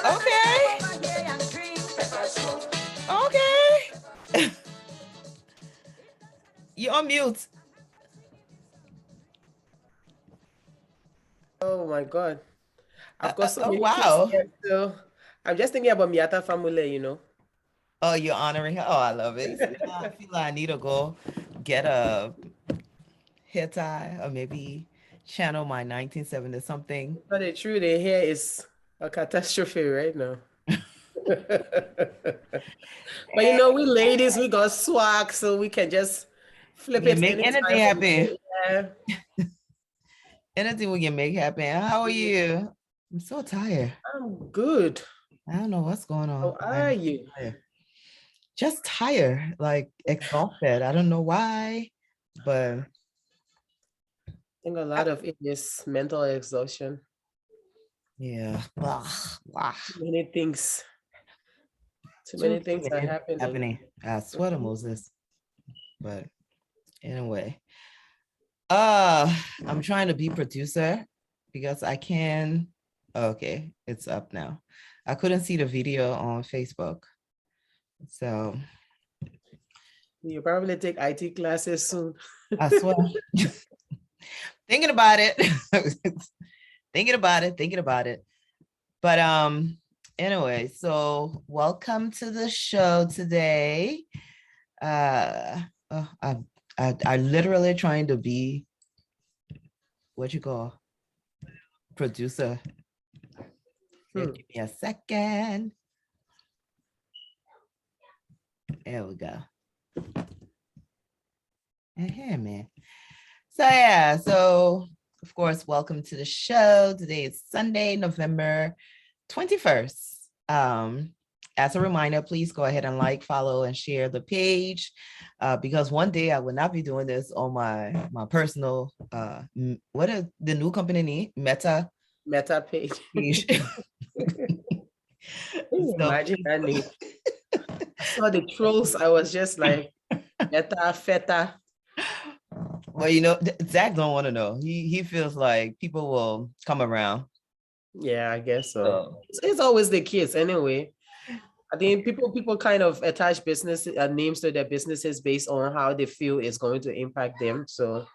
Okay. Okay. You're on mute. Oh my God. I've got so Oh, many kids wow. here, so I'm just thinking about Miata family, you know. Oh, you're honoring her. Oh, I love it. See, now I feel like I need to go get a hair tie or maybe channel my 1970 something. But the truth, the hair is a catastrophe right now. But you know, we ladies, we got swag, so we can just We flip can it make anything anytime from happen. day. Yeah. Anything we can make happen. How are you? I'm so tired. I'm good. I don't know what's going How on. are I'm you? tired. Just tired, like exhausted. I don't know why, but I think a lot of it is mental exhaustion. yeah. Blah, blah. Too many things. Too Too many things are many happening. happening. I swear to Mhm. Moses. But anyway. I'm trying to be producer because I can. Okay, it's up now. I couldn't see the video on Facebook. So You probably take IT classes soon. I swear. Thinking about it. Thinking about it. But anyway, so welcome to the show today. I literally trying to be what you call producer. Give me a second. There we go. Hey, man. So yeah, so of course, welcome to the show. Today is Sunday, November 21st. As a reminder, please go ahead and like, follow, and share the page because one day I will not be doing this on my personal what is the new company name? Meta Page. page. So Imagine that name. I saw the trolls. I was just like, Meta, Feta. well, you know, Zach don't want to know. He feels like people will come around. Yeah, I guess so. It's always the case anyway. I think people kind of attach business names to their businesses based on how they feel is going to impact them. So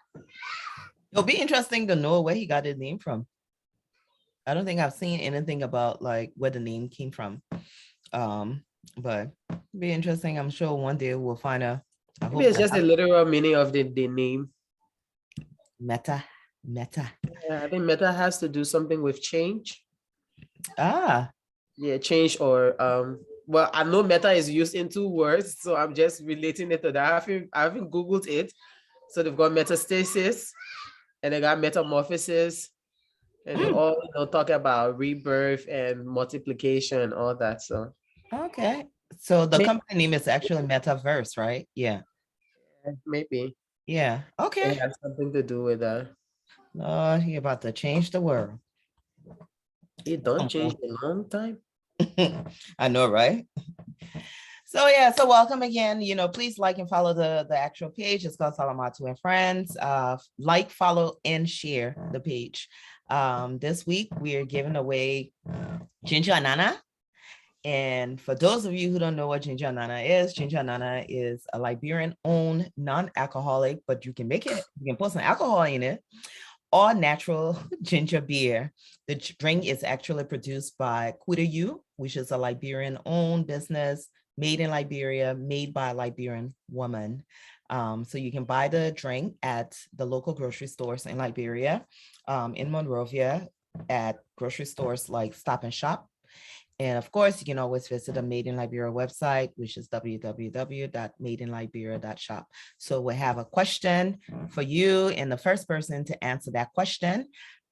It'll be interesting to know where he got his name from. I don't think I've seen anything about like where the name came from. But it'll be interesting. I'm sure one day we'll find out. maybe it's just the literal meaning of the name. Meta. Yeah, I think Meta has to do something with change. Ah. Yeah, change or well, I know Meta is used in two words, so I'm just relating it to that. I haven't Googled it. So they've got metastasis and they got metamorphosis. And they all talk about rebirth and multiplication and all that. So Okay. So the company name is actually Metaverse, right? Yeah. maybe Yeah. Okay. it has something to do with that. Oh, you're about to change the world. It don't change in a long time. I know, right? So yeah, so welcome again. You know, please like and follow the actual page. It's called Salamartu and Friends. Like, follow, and share the page. This week we are giving away ginger anana. And for those of you who don't know what ginger anana is a Liberian-owned non-alcoholic, but you can make it, you can put some alcohol in it, all natural ginger beer. The drink is actually produced by Kuda, which is a Liberian-owned business made in Liberia, made by a Liberian woman. So you can buy the drink at the local grocery stores in Liberia, in Monrovia, at grocery stores like Stop and Shop. And of course, you can always visit the Made in Liberia website, which is www.madeinliberia.shop. So we have a question for you, and the first person to answer that question,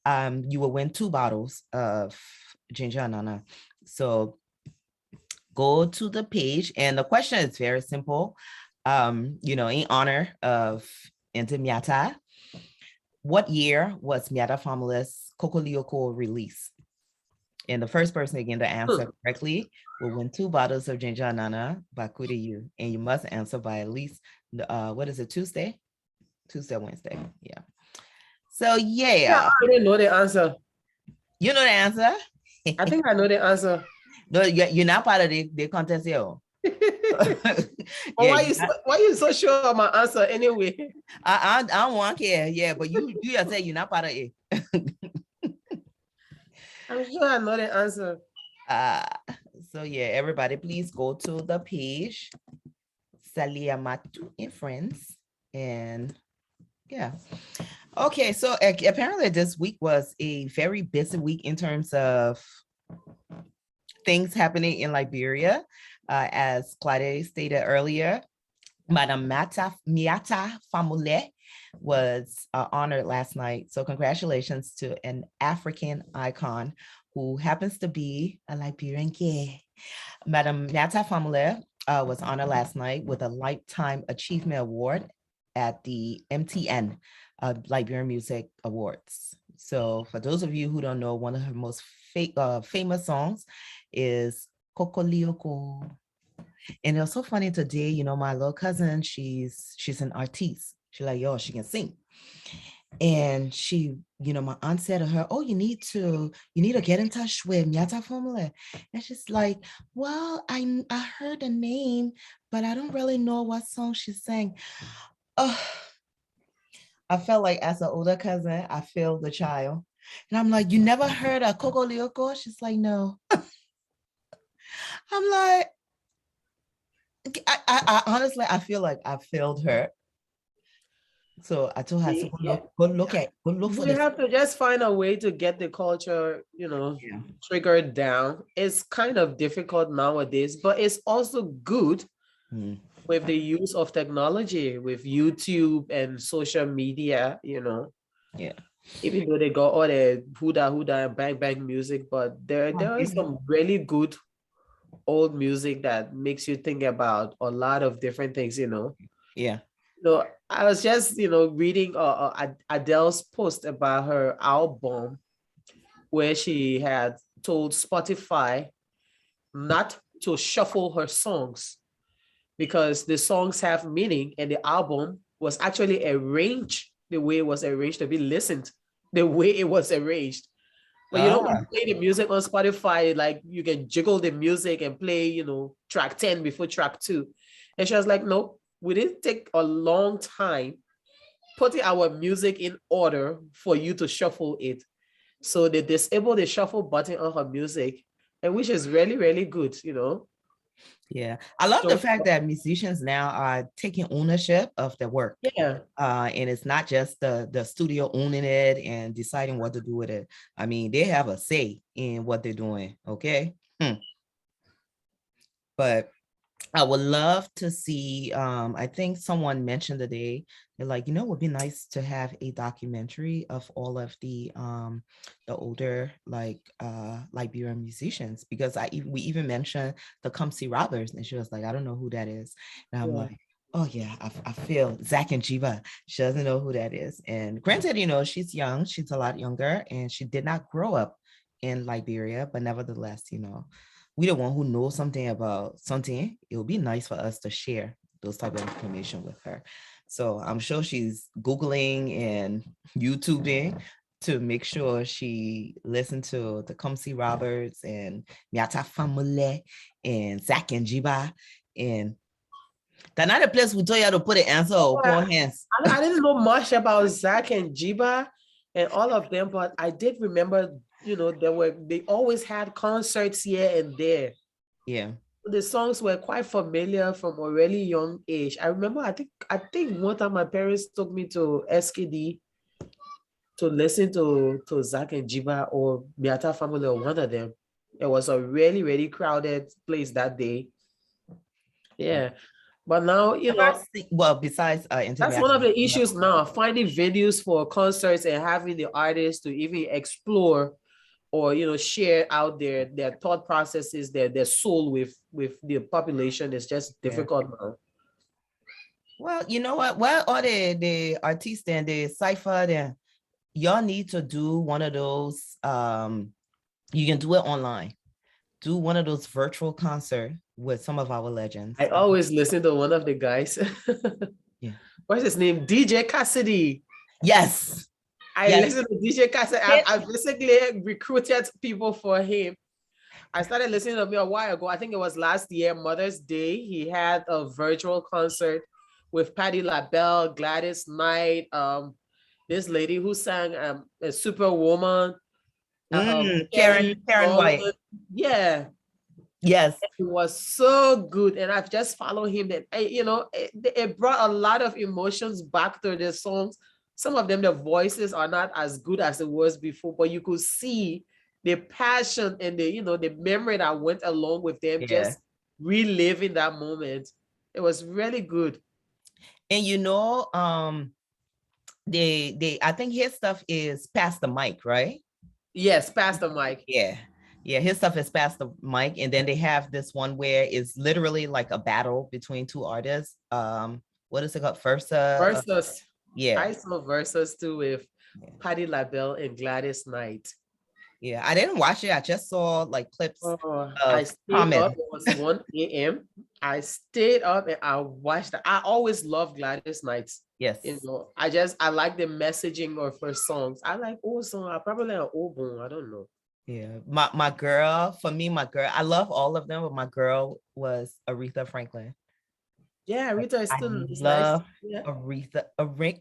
you will win 2 bottles of ginger anana. So go to the page, and the question is very simple. You know, in honor of Inti Miata, what year was Miata Family's Kokolioko released? And the first person again to answer correctly will win 2 bottles of ginger anana by Kuda. And you must answer by at least, what is it, Tuesday, Wednesday. Yeah. So Yeah, yeah, I already know the answer. you know the answer. I think I know the answer. No, you're not part of the contest, yo. But Yeah, why you so sure of my answer anyway? I don't want to care. Yeah, but you yourself, you're not part of it. I'm sure I know the answer. Uh, so yeah, everybody, please go to the page Salamartu and Friends, and yeah. Okay, so apparently this week was a very busy week in terms of things happening in Liberia. As Claudia stated earlier, Madam Miata Famule was honored last night. So congratulations to an African icon who happens to be a Liberian kid. Madam Miata Famule was honored last night with a Lifetime Achievement Award at the MTN Liberian Music Awards. So for those of you who don't know, one of her most famous songs is Kokolioko. And it was so funny today, you know, my little cousin, she's an artiste. She's like, yo, she can sing. And she, you know, my aunt said to her, oh, you need to get in touch with Miata Formula. And she's like, well, I heard the name, but I don't really know what song she sang. Oh, I felt like as an older cousin, I feel the child. And I'm like, you never heard of Coco Lyoko? She's like, no. I'm like, I honestly, I feel like I failed her. So I told her, so go look for We this. have to just find a way to get the culture, you know, triggered down. It's kind of difficult nowadays, but it's also good with the use of technology, with YouTube and social media, you know. Yeah. Even though they got all the huda and bang music, but there is some really good old music that makes you think about a lot of different things, you know. Yeah. So I was just, you know, reading Adele's post about her album where she had told Spotify not to shuffle her songs because the songs have meaning and the album was actually arranged the way it was arranged to be listened, the way it was arranged. But you know, when you play the music on Spotify, like you can jiggle the music and play, you know, track 10 before track 2. And she was like, no, we didn't take a long time putting our music in order for you to shuffle it. So they disabled the shuffle button on her music, and which is really, really good, you know. Yeah, I love the fact that musicians now are taking ownership of their work. Yeah. And it's not just the studio owning it and deciding what to do with it. I mean, they have a say in what they're doing. Okay. But I would love to see, I think someone mentioned today, they're like, you know, it would be nice to have a documentary of all of the older Liberian musicians, because we even mentioned the Calypso Robbers, and she was like, I don't know who that is. And I'm like, oh yeah, I feel Zach and Jiva. She doesn't know who that is. And granted, you know, she's young, she's a lot younger, and she did not grow up in Liberia, but nevertheless, you know, we the one who knows something about something, it would be nice for us to share those type of information with her. So I'm sure she's Googling and YouTubing to make sure she listened to the Calypso Roberts and Miata Famule and Zach and Jiba. And that's not a place we told you to put an answer or pour hands. I didn't know much about Zach and Jiba and all of them, but I did remember, you know, they always had concerts here and there. Yeah. The songs were quite familiar from a really young age. I remember, I think one time my parents took me to SKD to listen to Zach and Jiba or Miata Family or one of them. It was a really, really crowded place that day. Yeah. But now, you know, well, besides that's one of the issues now, finding venues for concerts and having the artists to even explore or, you know, share out their thought processes, their soul with the population is just difficult now. Well, you know what are the artists and the cipher there? Y'all need to do one of those. You can do it online. Do one of those virtual concerts with some of our legends. I always listen to one of the guys. Yeah. What's his name? DJ Cassidy. Yes. I Yes. listened to DJ Cassette. I basically recruited people for him. I started listening to him a while ago. I think it was last year, Mother's Day. He had a virtual concert with Patti LaBelle, Gladys Knight, this lady who sang a Superwoman, Kelly Karen White. Rowland. Yeah, Yes. it was so good. And I've just followed him. And it brought a lot of emotions back to the songs. Some of them, the voices are not as good as it was before, but you could see the passion and the memory that went along with them, Yeah. just reliving that moment. It was really good. And they I think his stuff is past the mic, right? Yes, Pastor Mike. Yeah. Yeah, his stuff is past the mic. And then they have this one where it's literally like a battle between two artists. What is it called? Versus. Yeah. I saw Versus too with Patti LaBelle and Gladys Knight. Yeah, I didn't watch it. I just saw like clips I of stayed up. comments. It was 1 a.m. I stayed up and I watched it. I always love Gladys Knight. Yes. I like the messaging of her songs. I like old songs. I probably like old one. I don't know. Yeah. My girl, for me, I love all of them, but my girl was Aretha Franklin. Yeah, Aretha is I still nice. love Aretha.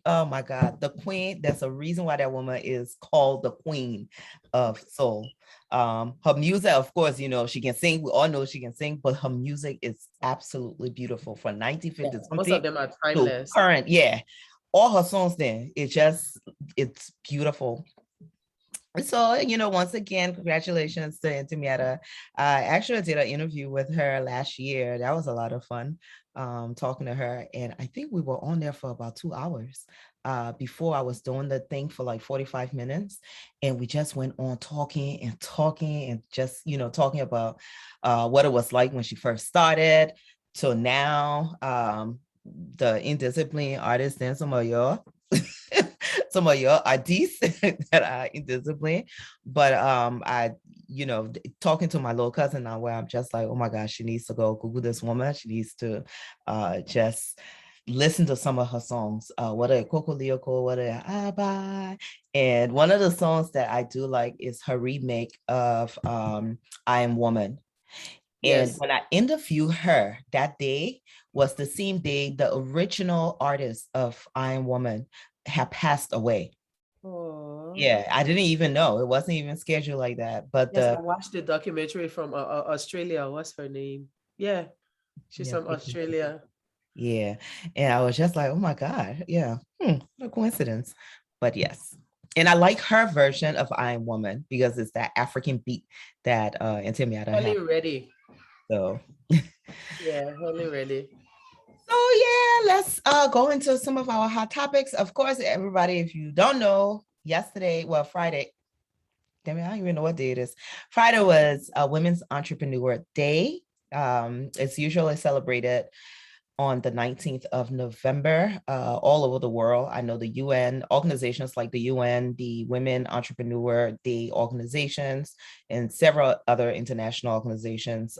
Oh my God, the queen. There's a reason why that woman is called the queen of soul. Her music, of course, she can sing. We all know she can sing, but her music is absolutely beautiful from 1950 Yeah, most of them are to timeless. current. Yeah, all her songs there. It's beautiful. So, once again, congratulations to Intimiata. I actually did an interview with her last year. That was a lot of fun, talking to her. And I think we were on there for about 2 hours before I was doing the thing for like 45 minutes. And we just went on talking and just, talking about what it was like when she first started till now. The indisciplined artist and some of your ideas that are indisciplined. But I, talking to my little cousin now, where I'm just like, oh my gosh, she needs to go Google this woman. She needs to just listen to some of her songs. What a Coco Leoko, what a Bye. And one of the songs that I do like is her remake of I Am Woman. And when I interviewed her, that day was the same day the original artist of I Am Woman had passed away. Oh. Yeah, I didn't even know. It wasn't even scheduled like that. But yes, I watched the documentary from Australia. What's her name? Yeah, she's from Australia. Yeah, and I was just like, oh my God, yeah, what a coincidence. But yes, and I like her version of I Am Woman because it's that African beat that Intimiata had. Ready. So yeah, Holy Ready. So yeah, let's go into some of our hot topics. Of course, everybody, if you don't know, Friday, damn it, I don't even know what day it is. Friday was Women's Entrepreneur Day. It's usually celebrated on the 19th of November all over the world. I know the UN, organizations like the UN, the Women Entrepreneur Day organizations, and several other international organizations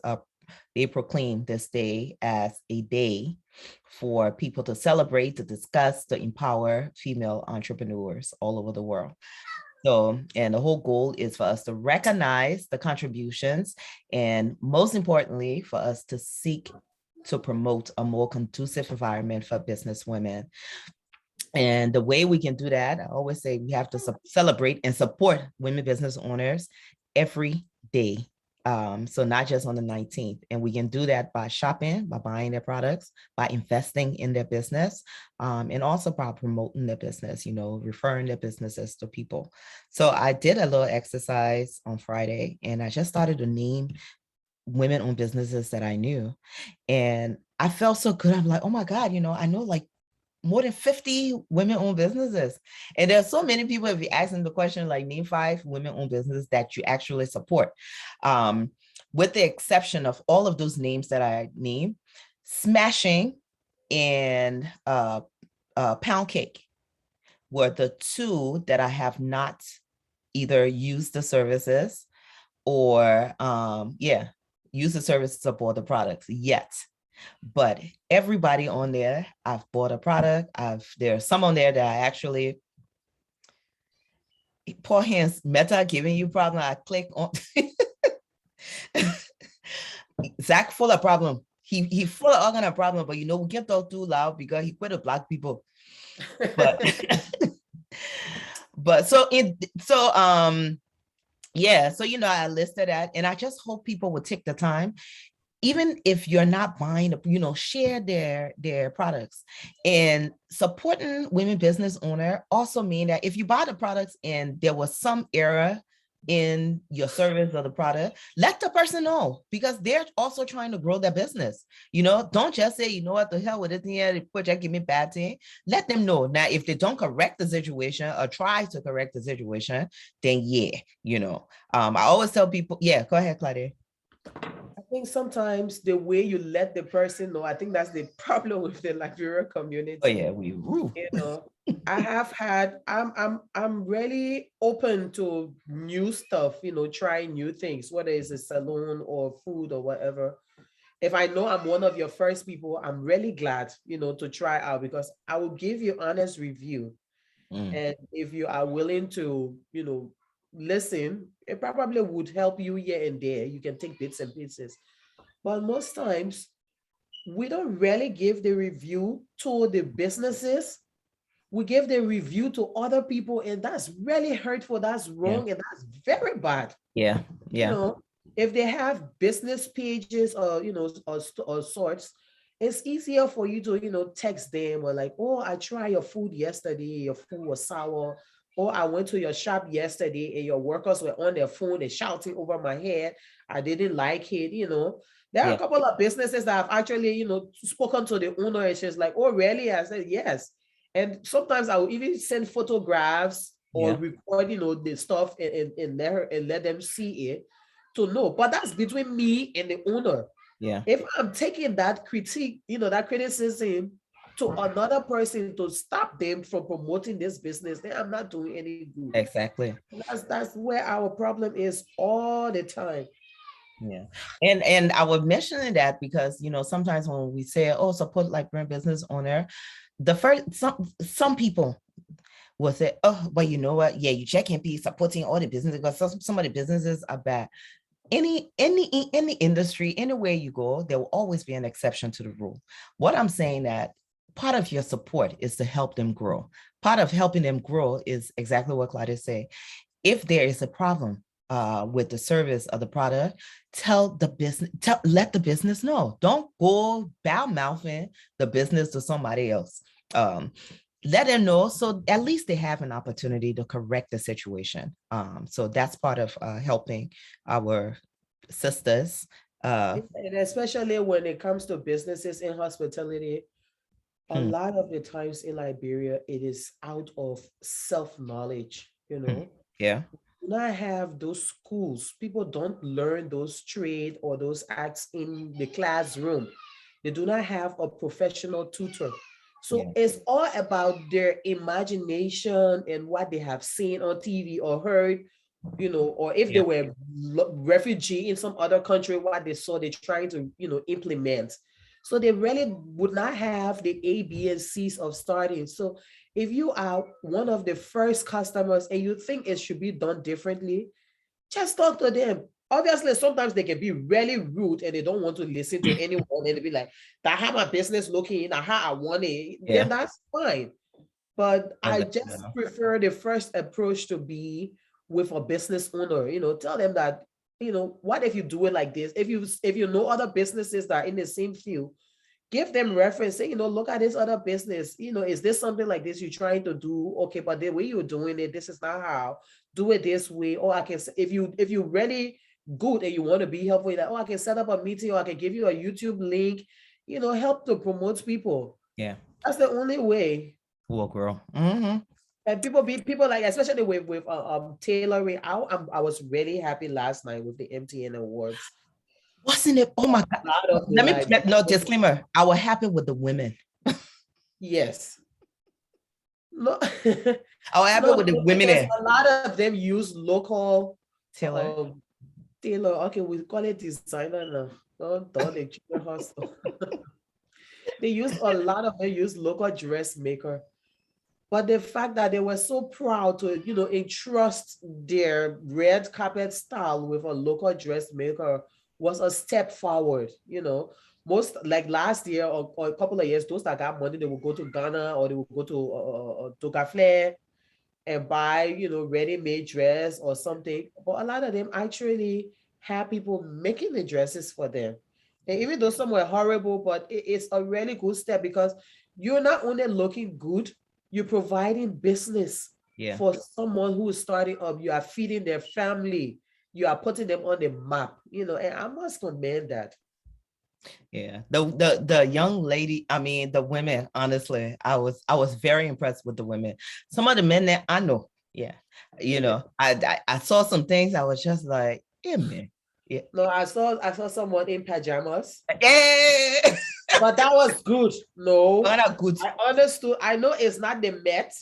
they proclaim this day as a day for people to celebrate, to discuss, to empower female entrepreneurs all over the world. So, and the whole goal is for us to recognize the contributions and most importantly, for us to seek to promote a more conducive environment for business women. And the way we can do that, I always say we have to celebrate and support women business owners every day. So not just on the 19th. And we can do that by shopping, by buying their products, by investing in their business, and also by promoting their business, referring their businesses to people. So I did a little exercise on Friday and I just started to name women-owned businesses that I knew. And I felt so good. I'm like, oh my God, I know like more than 50 women-owned businesses. And there's so many people, if you ask them the question, like name 5 women-owned businesses that you actually support. With the exception of all of those names that I named, Smashing and Pound Cake were the 2 that I have not either used the services or use the services or bought the products yet. But everybody on there, I've bought a product. There are some on there that I actually Poor hands, Meta giving you problem. I click on Zach full of problem. He full of all kind of problem, but we get those too loud because he quit to block people. But but yeah, so I listed that, and I just hope people would take the time, even if you're not buying, share their products. And supporting women business owner also mean that if you buy the products and there was some error in your service or the product, let the person know, because they're also trying to grow their business. Don't just say, what the hell with this here, the project give me bad thing. Let them know. Now, if they don't correct the situation or try to correct the situation, then I always tell people, yeah, go ahead, Claudia. I think sometimes the way you let the person know, I think that's the problem with the Liberian community. Oh yeah, I'm really open to new stuff, trying new things, whether it's a salon or food or whatever. If I know I'm one of your first people, I'm really glad, to try out, because I will give you honest review. And if you are willing to, listen, it probably would help you here and there. You can take bits and pieces. But most times, we don't really give the review to the businesses. We give the review to other people, and that's really hurtful. That's wrong, and that's very bad. Yeah. If they have business pages or or sorts, it's easier for you to text them, or like, oh, I tried your food yesterday, your food was sour. Or I went to your shop yesterday and your workers were on their phone and shouting over my head. I didn't like it. There are a couple of businesses that have actually spoken to the owner, and she's like, oh really? I said yes. And sometimes I will even send photographs or record the stuff and let them see it, to know. But that's between me and the owner. Yeah. If I'm taking that critique, that criticism to another person to stop them from promoting this business, then I'm not doing any good. Exactly. That's where our problem is all the time. Yeah. And I was mentioning that because sometimes when we say, oh, support like brand business owner, the first some people will say, oh, but you know what? Yeah, you just can't be supporting all the businesses because some of the businesses are bad. Any industry, anywhere you go, there will always be an exception to the rule. What I'm saying that part of your support is to help them grow. Part of helping them grow is exactly what Claudia said. If there is a problem with the service of the product, let the business know. Don't go bow mouthing the business to somebody else. Let them know, so at least they have an opportunity to correct the situation. So that's part of helping our sisters. And especially when it comes to businesses in hospitality, a lot of the times in Liberia, it is out of self-knowledge, Yeah. Do not have those schools. People don't learn those trade or those acts in the classroom. They do not have a professional tutor. So it's all about their imagination and what they have seen on TV or heard, or if they were refugee in some other country, what they saw, they're trying to, implement. So they really would not have the A, B, and C's of starting. So if you are one of the first customers and you think it should be done differently, just talk to them. Obviously, sometimes they can be really rude and they don't want to listen to anyone, and they'll be like, that how my business looking, that how I want it, then that's fine. But I just prefer the first approach to be with a business owner, tell them that, what if you do it like this? If you know other businesses that are in the same field, give them reference, say, look at this other business, is this something like this you're trying to do? Okay, but the way you're doing it, this is not how. Do it this way. Or I can, if you really good and you want to be helpful, like, oh, I can set up a meeting, or I can give you a YouTube link, help to promote people. Yeah. That's the only way. Cool, girl. Mm-hmm. And people like, especially with tailoring. I was really happy last night with the MTN Awards. Wasn't it? Oh my God. Let me no disclaimer. I was happy with the women. Yes. No, I was happy with the women. A lot of them use local tailor. Tailor. Okay, we call it designer now. Don't the children hustle. A lot of them use local dressmaker. But the fact that they were so proud to, entrust their red carpet style with a local dressmaker was a step forward. Most like last year or a couple of years, those that got money, they would go to Ghana or they would go to Tokafle and buy, ready-made dress or something. But a lot of them actually have people making the dresses for them. And even though some were horrible, but it's a really good step because you're not only looking good, you're providing business for someone who is starting up. You are feeding their family. You are putting them on the map, and I must commend that. Yeah, the young lady, I mean the women, honestly, I was very impressed with the women. Some of the men that I know, I saw some things I was just like, yeah, man. Yeah. No, I saw someone in pajamas. Yeah. But that was good. No, Good. I understood. I know it's not the Met,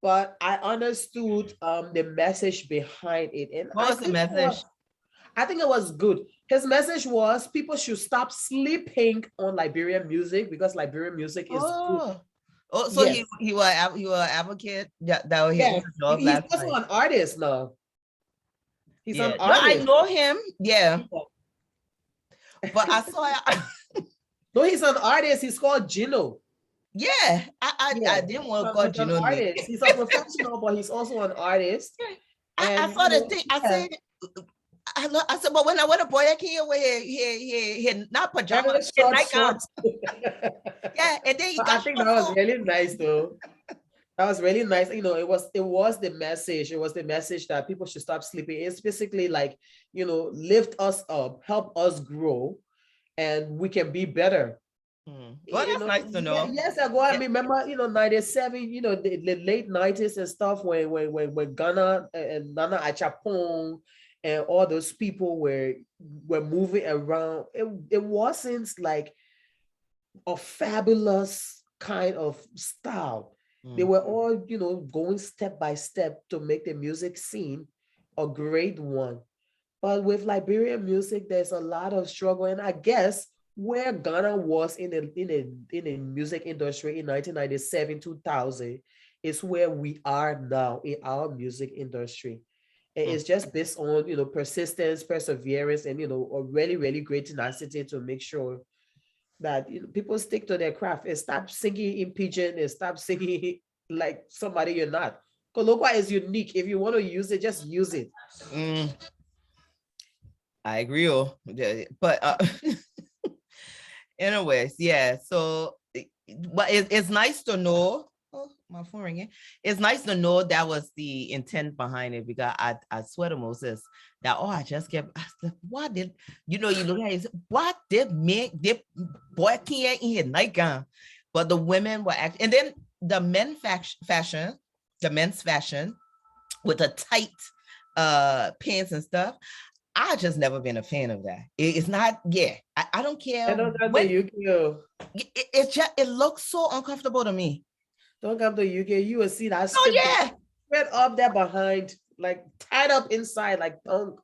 but I understood the message behind it. And What was the message? I think it was good. His message was people should stop sleeping on Liberian music because Liberian music is good. Oh, so yes. he was advocate that he's also an artist now. He's an artist. No, I know him. Yeah. But I saw no, he's an artist. He's called Gino. Yeah, I didn't want to call Gino. He's a professional, but he's also an artist. I saw the thing. I said, but when I went to boy, I can't wear he not pajamas, shorts. Yeah, and then I think that was really nice though. That was really nice. It was the message. It was the message that people should stop sleeping. It's basically like, lift us up, help us grow, and we can be better. Well, that's nice to know. Yes, I remember, 97, the late 90s and stuff when Ghana and Nana Achapong and all those people were moving around. It wasn't like a fabulous kind of style. They were all, going step by step to make the music scene a great one. But with Liberian music, there's a lot of struggle. And I guess where Ghana was in the music industry in 1997, 2000 is where we are now in our music industry. And it's just based on, persistence, perseverance, and, a really, really great tenacity to make sure that people stick to their craft and stop singing in pidgin and stop singing like somebody you're not. Kolokwa is unique. If you want to use it, just use it. I agree. But anyways, yeah. So, but it's nice to know. Oh, my phone ringing. It's nice to know that was the intent behind it because I swear to Moses that I just kept asking, what did you look at it, what did boy can't in here nightgown, but the women were actually, and then the men's fashion with the tight pants and stuff. I just never been a fan of that. It's not, I don't care. I don't know the UK. It looks so uncomfortable to me. Don't come to UK, you will see that spread up there behind, like tied up inside, like don't.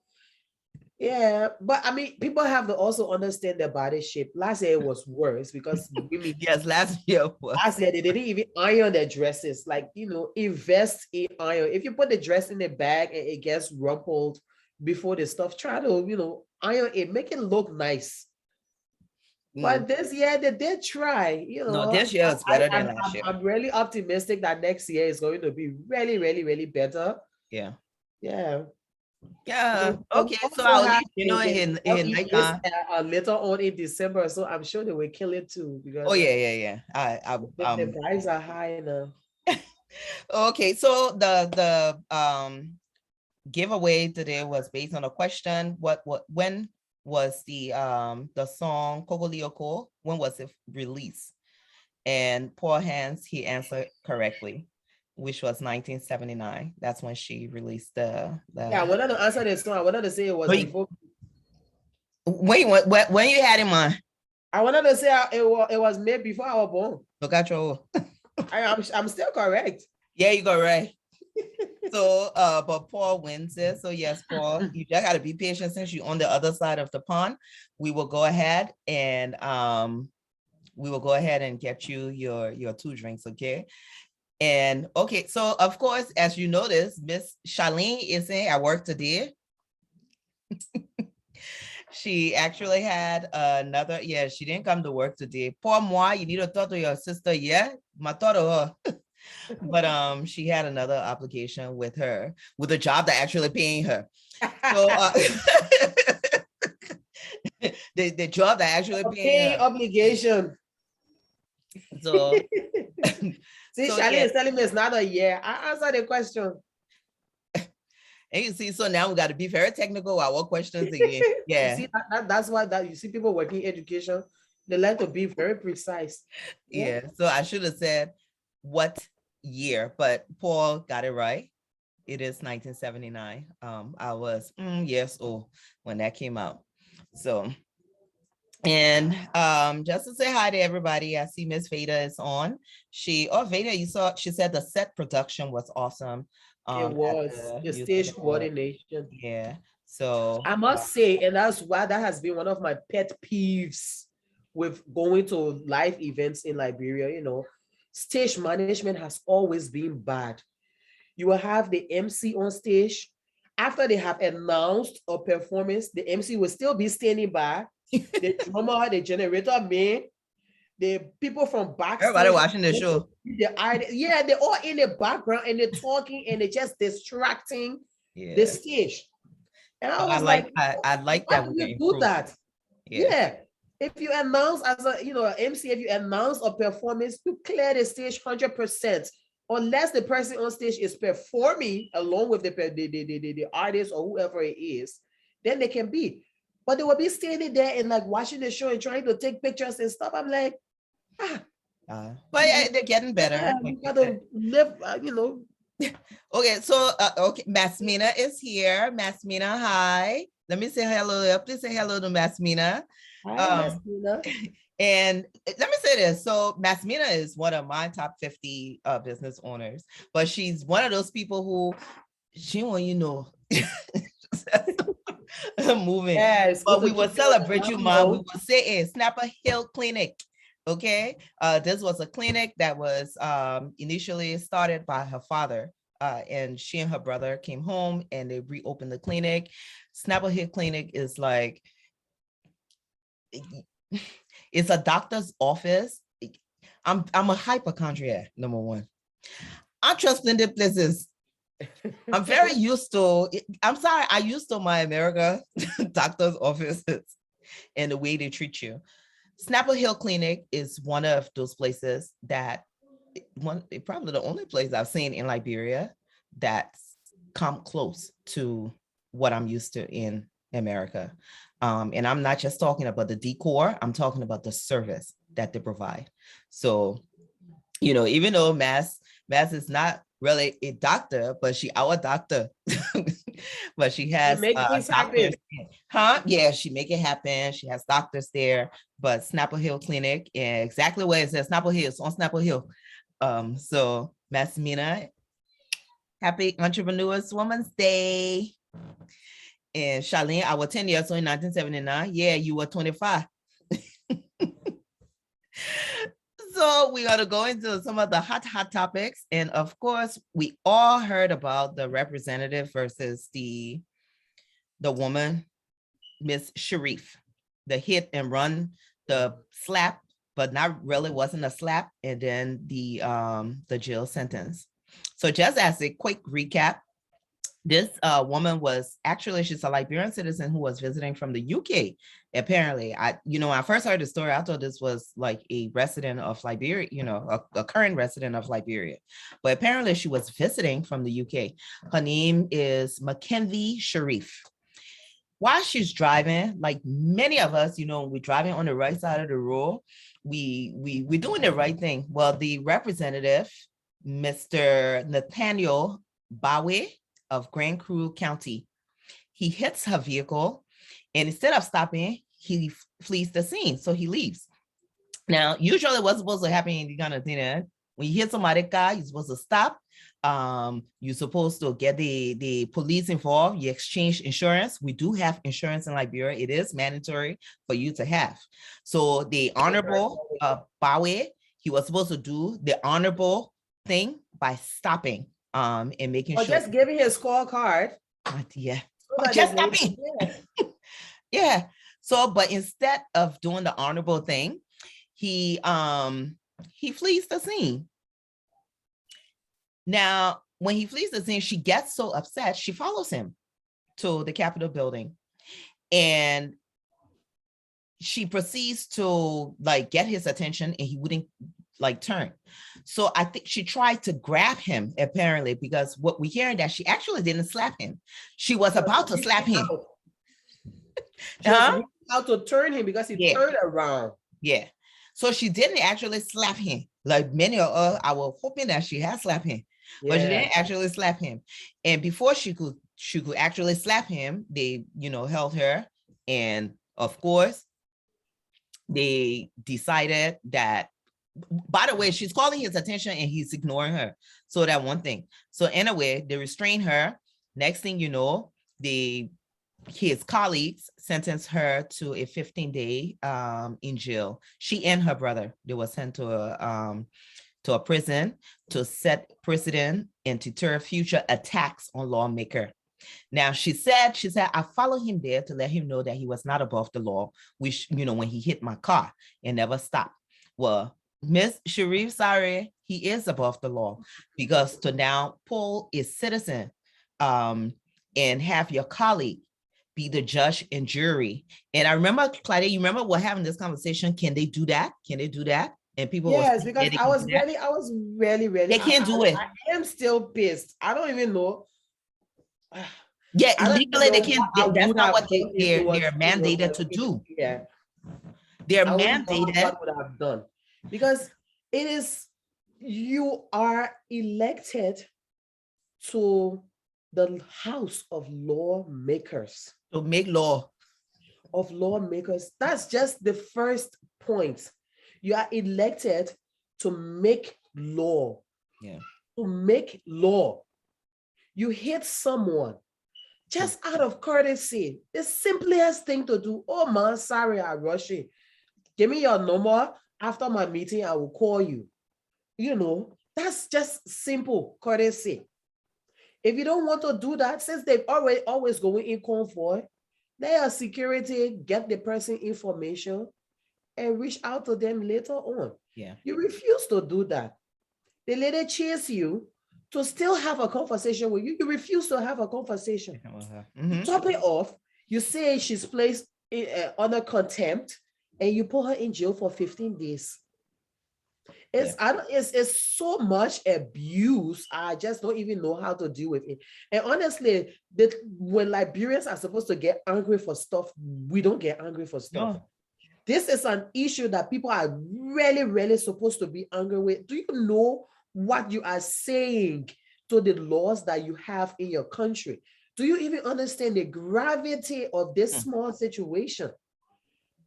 Yeah, but I mean, people have to also understand their body shape. Last year it was worse because women. Yes, last year they didn't even iron their dresses. Like, invest in iron. If you put the dress in the bag and it gets rumpled before the stuff, try to, iron it, make it look nice. But this year they did try, No, this year is better than last year. I'm really optimistic that next year is going to be really, really, really better. Yeah. Okay, so I'll leave later on in December, so I'm sure they will kill it too. Because the prices are high now. Okay, so the giveaway today was based on a question. When was the song Kogolioko, when was it released? And Paul Hans, he answered correctly, which was 1979. That's when she released the I wanted to answer this song. I wanted to say it was before. Wait, when you had in mind? I wanted to say it was made before I was born. Look at you. I'm still correct. Yeah, you got right. So, but Paul wins it. So yes, Paul, you just gotta be patient since you're on the other side of the pond. We will go ahead and get you your 2 drinks, okay? And okay, so of course, as you notice, Miss Charlene isn't at work today. She actually had another, yeah, she didn't come to work today. Poor moi, you need to talk to your sister, yeah? My thought of her. But she had another application with her, with a job that actually paying her. So the job that actually paying her. Obligation. So See, so Charlene yeah. is telling me it's not a year. I answer the question. And you see, so now we got to be very technical. What questions again? Yeah. You see, that's why that you see people working in education, they like to be very precise. Yeah. So I should have said what year, but Paul got it right. It is 1979. I was years old when that came out. So, and just to say hi to everybody, I see Miss Veda is on. Veda, you saw, she said the set production was awesome. It was the stage coordination. Yeah. So I must say, and that's why that has been one of my pet peeves with going to live events in Liberia. You know, stage management has always been bad. You will have the MC on stage. After they have announced a performance, the MC will still be standing by. The drummer, the generator man, the people from backstage. Everybody watching the show. Yeah, they're all in the background and they're talking and they're just distracting the stage. And I was I like that. We do that. Yeah. If you announce as a MC, if you announce a performance, you clear the stage 100%. Unless the person on stage is performing along with the artist or whoever it is, then they can be. But they will be standing there and like watching the show and trying to take pictures and stuff. I'm like, but yeah, they're getting better. You gotta live, Okay, so okay, Masmina is here. Masmina, hi. Let me say hello. Please say hello to Masmina. Hi, Masmina. And let me say this. So Masmina is one of my top 50 business owners, but she's one of those people who she want moving. Yes, but we will celebrate you, Mom. We will say it. Snapper Hill Clinic. Okay. This was a clinic that was initially started by her father. And she and her brother came home and they reopened the clinic. Snapper Hill Clinic is like, it's a doctor's office. I'm a hypochondriac, number one. I trust in the places. I'm very used to, I used to my America doctor's offices and the way they treat you. Snapper Hill Clinic is one of those places that probably the only place I've seen in Liberia that's come close to what I'm used to in America. And I'm not just talking about the decor, I'm talking about the service that they provide. So, even though Mass is not really a doctor, but she our doctor. But she has doctors. Yeah, she make it happen. She has doctors there. But Snapper Hill Clinic, yeah, exactly where it says Snapper Hill, it's on Snapper Hill. So Masmina, happy Entrepreneurs Women's Day. And Charlene, I was 10 years old in 1979. Yeah, you were 25. So we're going to go into some of the hot topics. And of course, we all heard about the representative versus the woman, Miss Sharif, the hit and run, the slap, but not really wasn't a slap. And then the jail sentence. So just as a quick recap, this woman was actually, she's a Liberian citizen who was visiting from the UK. Apparently, when I first heard the story, I thought this was like a resident of Liberia, a current resident of Liberia. But apparently she was visiting from the UK. Her name is Mackenzie Sharif. While she's driving, like many of us, we're driving on the right side of the road, we're doing the right thing. Well, the representative, Mr. Nathaniel Bawe, of Grand Cru County, he hits her vehicle, and instead of stopping, he flees the scene. So he leaves. Now, usually what's supposed to happen in the kind of thing that when you hit somebody's car, you're supposed to stop. You're supposed to get the police involved. You exchange insurance. We do have insurance in Liberia. It is mandatory for you to have. So the Honorable Bawe, he was supposed to do the honorable thing by stopping and making Or sure. just giving his scorecard. Yeah. So that Just they may- stopping. yeah. Yeah. So, but instead of doing the honorable thing, he flees the scene. Now, when he flees the scene, she gets so upset, she follows him to the Capitol building. And she proceeds to like get his attention, and he wouldn't like turn. So I think she tried to grab him, apparently, because what we're hearing that she actually didn't slap him. She was about to slap him. She was out to turn him because he turned around. Yeah. So she didn't actually slap him. Like many of us, I was hoping that she had slapped him, but she didn't actually slap him. And before she could actually slap him, they, held her. And of course, they decided that, by the way, she's calling his attention and he's ignoring her. So that one thing. So anyway, they restrain her. Next thing you know, his colleagues sentenced her to a 15-day in jail. She and her brother, they were sent to a prison to set precedent and deter future attacks on lawmaker. Now, she said, I followed him there to let him know that he was not above the law, which, when he hit my car and never stopped. Well, Miss Sharif, sorry, he is above the law, because to now pull a citizen and have your colleague be the judge and jury. And I remember, Claudia, you remember we're having this conversation. Can they do that? Can they do that? And people, yes, because I was really, they can't do it. I am still pissed. I don't even know. Yeah, legally they can't. That's not what they're mandated to do. Yeah, they're mandated. What would have done, because it is, you are elected to the House of Lawmakers. To make law. Of lawmakers. That's just the first point. You are elected to make law. Yeah. To make law. You hit someone just out of courtesy. The simplest thing to do. Oh man, sorry, I rush it. Give me your number. After my meeting, I will call you. That's just simple courtesy. If you don't want to do that, since they've always going in convoy, they are security, get the person information and reach out to them later on. Yeah. You refuse to do that. The lady chase you to still have a conversation with you. You refuse to have a conversation. Mm-hmm. Top it off. You say she's placed under contempt and you put her in jail for 15 days. It's so much abuse. I just don't even know how to deal with it. And honestly, when Liberians are supposed to get angry for stuff, we don't get angry for stuff. No. This is an issue that people are really, really supposed to be angry with. Do you know what you are saying to the laws that you have in your country? Do you even understand the gravity of this small situation?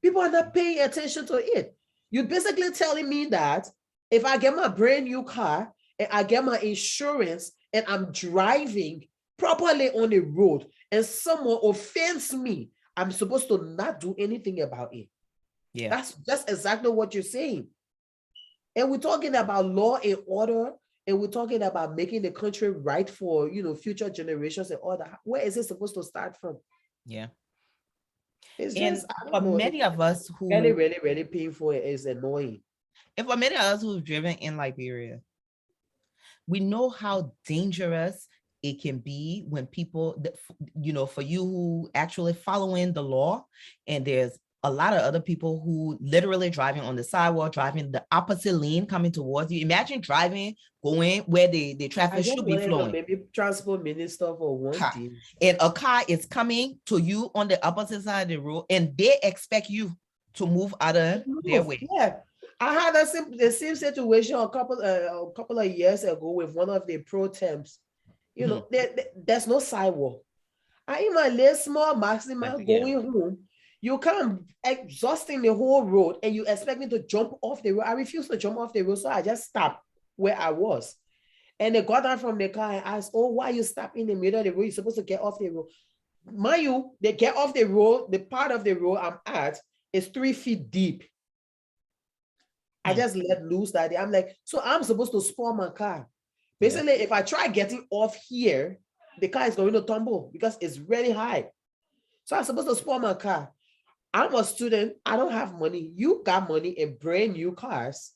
People are not paying attention to it. You're basically telling me that if I get my brand new car and I get my insurance and I'm driving properly on the road and someone offends me, I'm supposed to not do anything about it. Yeah. That's just exactly what you're saying. And we're talking about law and order, and we're talking about making the country right for, future generations and all that. Where is it supposed to start from? Yeah. It's and for many of us who really, really, really painful, it is annoying. And for many of us who've driven in Liberia, we know how dangerous it can be when people, for you who actually following the law, and there's a lot of other people who literally driving on the sidewalk, driving the opposite lane, coming towards you. Imagine driving, going where the traffic should be flowing. Maybe transport minister for one day. And a car is coming to you on the opposite side of the road, and they expect you to move out of their way. Yeah. I had the same situation a couple of years ago with one of the pro temps. There's no sidewalk. I in my little small maximum going home. You come exhausting the whole road and you expect me to jump off the road. I refuse to jump off the road, so I just stopped where I was. And they got out from the car and asked, "Oh, why you stop in the middle of the road? You're supposed to get off the road." Mind you, they get off the road. The part of the road I'm at is 3 feet deep. I just let loose that day. I'm like, so I'm supposed to spoil my car Basically, if I try getting off here, the car is going to tumble because it's really high. So I'm supposed to spoil my car. I'm a student. I don't have money. You got money in brand new cars,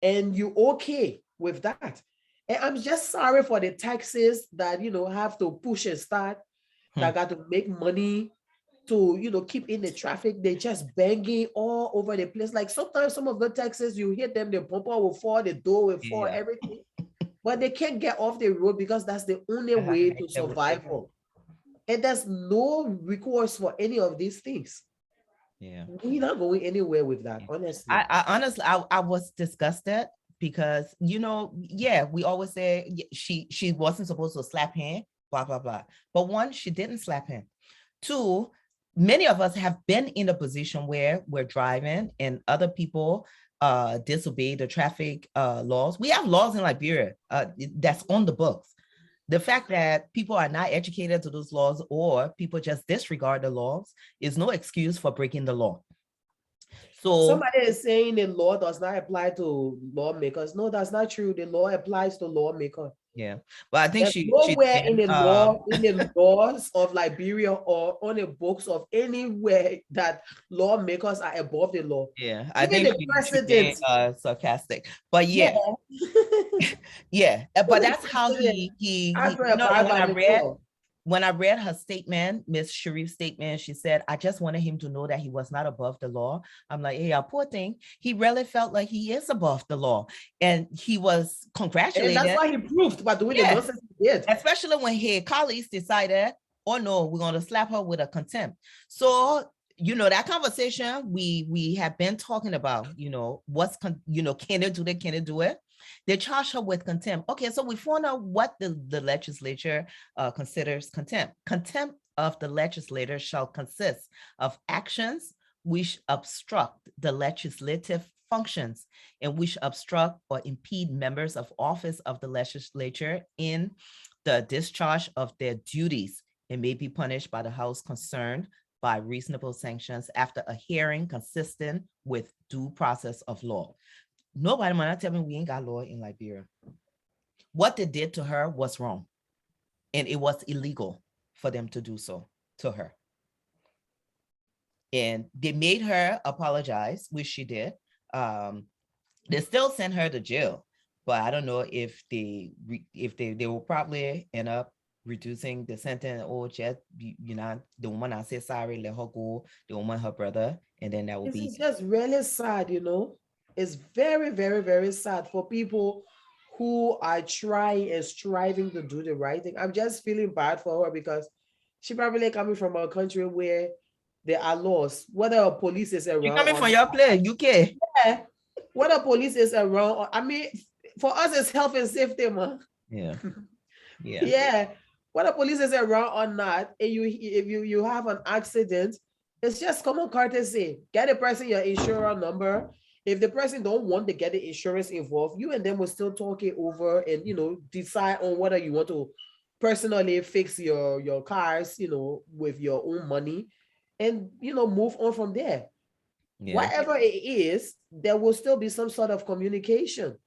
and you okay with that. And I'm just sorry for the taxis that have to push and start, that got to make money to keep in the traffic. They just banging all over the place. Like sometimes some of the taxis, you hit them, the bumper will fall, the door will fall, everything. But they can't get off the road because that's the only way to survive. And there's no recourse for any of these things. Yeah, We're not going anywhere with that, honestly. I honestly, I was disgusted because we always say she wasn't supposed to slap him, blah blah blah. But one, she didn't slap him. Two, many of us have been in a position where we're driving and other people disobey the traffic laws. We have laws in Liberia that's on the books. The fact that people are not educated to those laws or people just disregard the laws is no excuse for breaking the law. So somebody is saying the law does not apply to lawmakers. No, that's not true. The law applies to lawmakers. Yeah, but I think There's she nowhere in the law, in the laws of Liberia or on the books of anywhere that lawmakers are above the law. Yeah, I think she's being sarcastic, but yeah, but that's how when I read her statement, Miss Sharif's statement, she said, I just wanted him to know that he was not above the law. I'm like, yeah, poor thing. He really felt like he is above the law. And he was congratulated. And that's why he proved by doing the nonsense he did. Especially when his colleagues decided, oh no, we're going to slap her with a contempt. So, that conversation we have been talking about, what's, can they do it? Can they do it? They charge her with contempt. Okay, so we found out what the legislature considers contempt. Contempt of the legislator shall consist of actions which obstruct the legislative functions and which obstruct or impede members of office of the legislature in the discharge of their duties and may be punished by the House concerned by reasonable sanctions after a hearing consistent with due process of law. Nobody might tell me we ain't got law in Liberia. What they did to her was wrong. And it was illegal for them to do so to her. And they made her apologize, which she did. They still sent her to jail, but I don't know if they will probably end up reducing the sentence or just, the woman I said sorry, let her go, the woman, her brother, and then that will be. It's just really sad, It's very, very, very sad for people who are trying and striving to do the right thing. I'm just feeling bad for her because she probably coming from a country where there are laws, whether a police is around. You're coming from your place, UK. Yeah, whether police is around. I mean, for us, it's health and safety, man. Yeah. Yeah. Whether police is around or not, and if you have an accident, it's just common courtesy. Get a person your insurance number. If the person don't want to get the insurance involved, you and them will still talk it over and, decide on whether you want to personally fix your cars, with your own money and, move on from there. Yeah. Whatever it is, there will still be some sort of communication.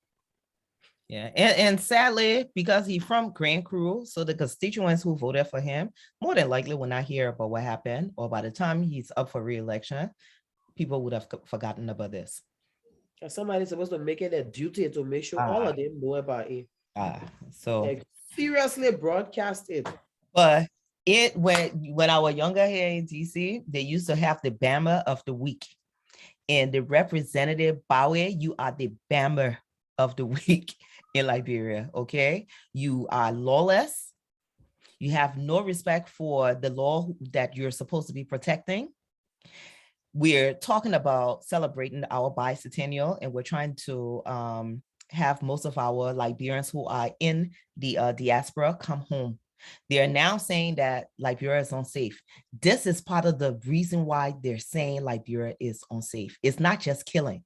Yeah, and sadly, because he's from Grand Crew, so the constituents who voted for him more than likely will not hear about what happened, or by the time he's up for re-election, people would have forgotten about this. Somebody's supposed to make it a duty to make sure all of them know about it. So like, seriously broadcast it. But when I was younger here in DC, they used to have the Bammer of the week, and the representative Bowie, you are the Bammer of the week in Liberia. Okay, you are lawless. You have no respect for the law that you're supposed to be protecting. We're talking about celebrating our bicentennial, and we're trying to have most of our Liberians who are in the diaspora come home. They're now saying that Liberia is unsafe. This is part of the reason why they're saying Liberia is unsafe. It's not just killing.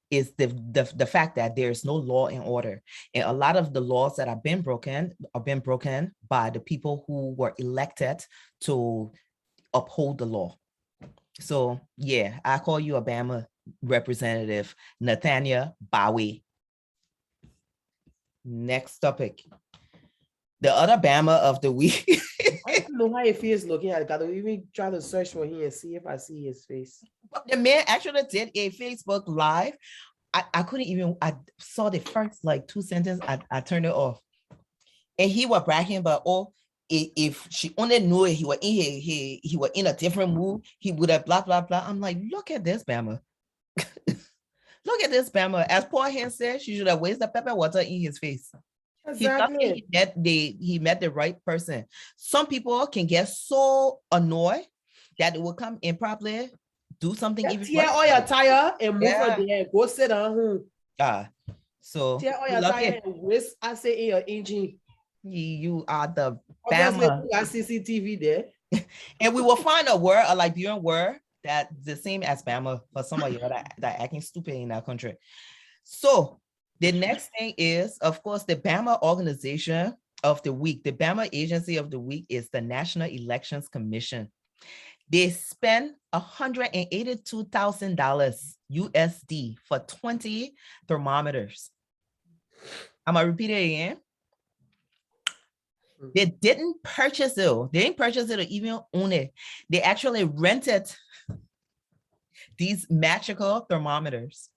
Is the fact that there's no law and order. And a lot of the laws that have been broken by the people who were elected to uphold the law. So yeah, I call you Obama representative Nathaniel Bowie. Next topic. The other Bama of the week. I don't know how your face looking. I gotta even try to search for him and see if I see his face. The man actually did a Facebook live. I couldn't even, I saw the first like 2 sentences, I turned it off. And he was bragging about, oh, if she only knew he was in he was in a different mood, he would have blah blah blah. I'm like, look at this Bama. Look at this Bama. As Paul Hand said, she should have wasted pepper water in his face. Exactly. He met the right person. Some people can get so annoyed that it will come improperly, do something even tear all your tire and move Yeah. from there. Go sit down home. So Tear all your tire and waste acid in your engine. you are the Obviously, Bama. we got CCTV there. And we will find a word, a Liberian word that the same as Bama for some of you that acting stupid in our country. So the next thing is, of course, the Bama organization of the week. The Bama agency of the week is the National Elections Commission. They spend $182,000 USD for 20 thermometers. I'm gonna repeat it again. They didn't purchase it. They didn't purchase it or even own it. They actually rented these magical thermometers.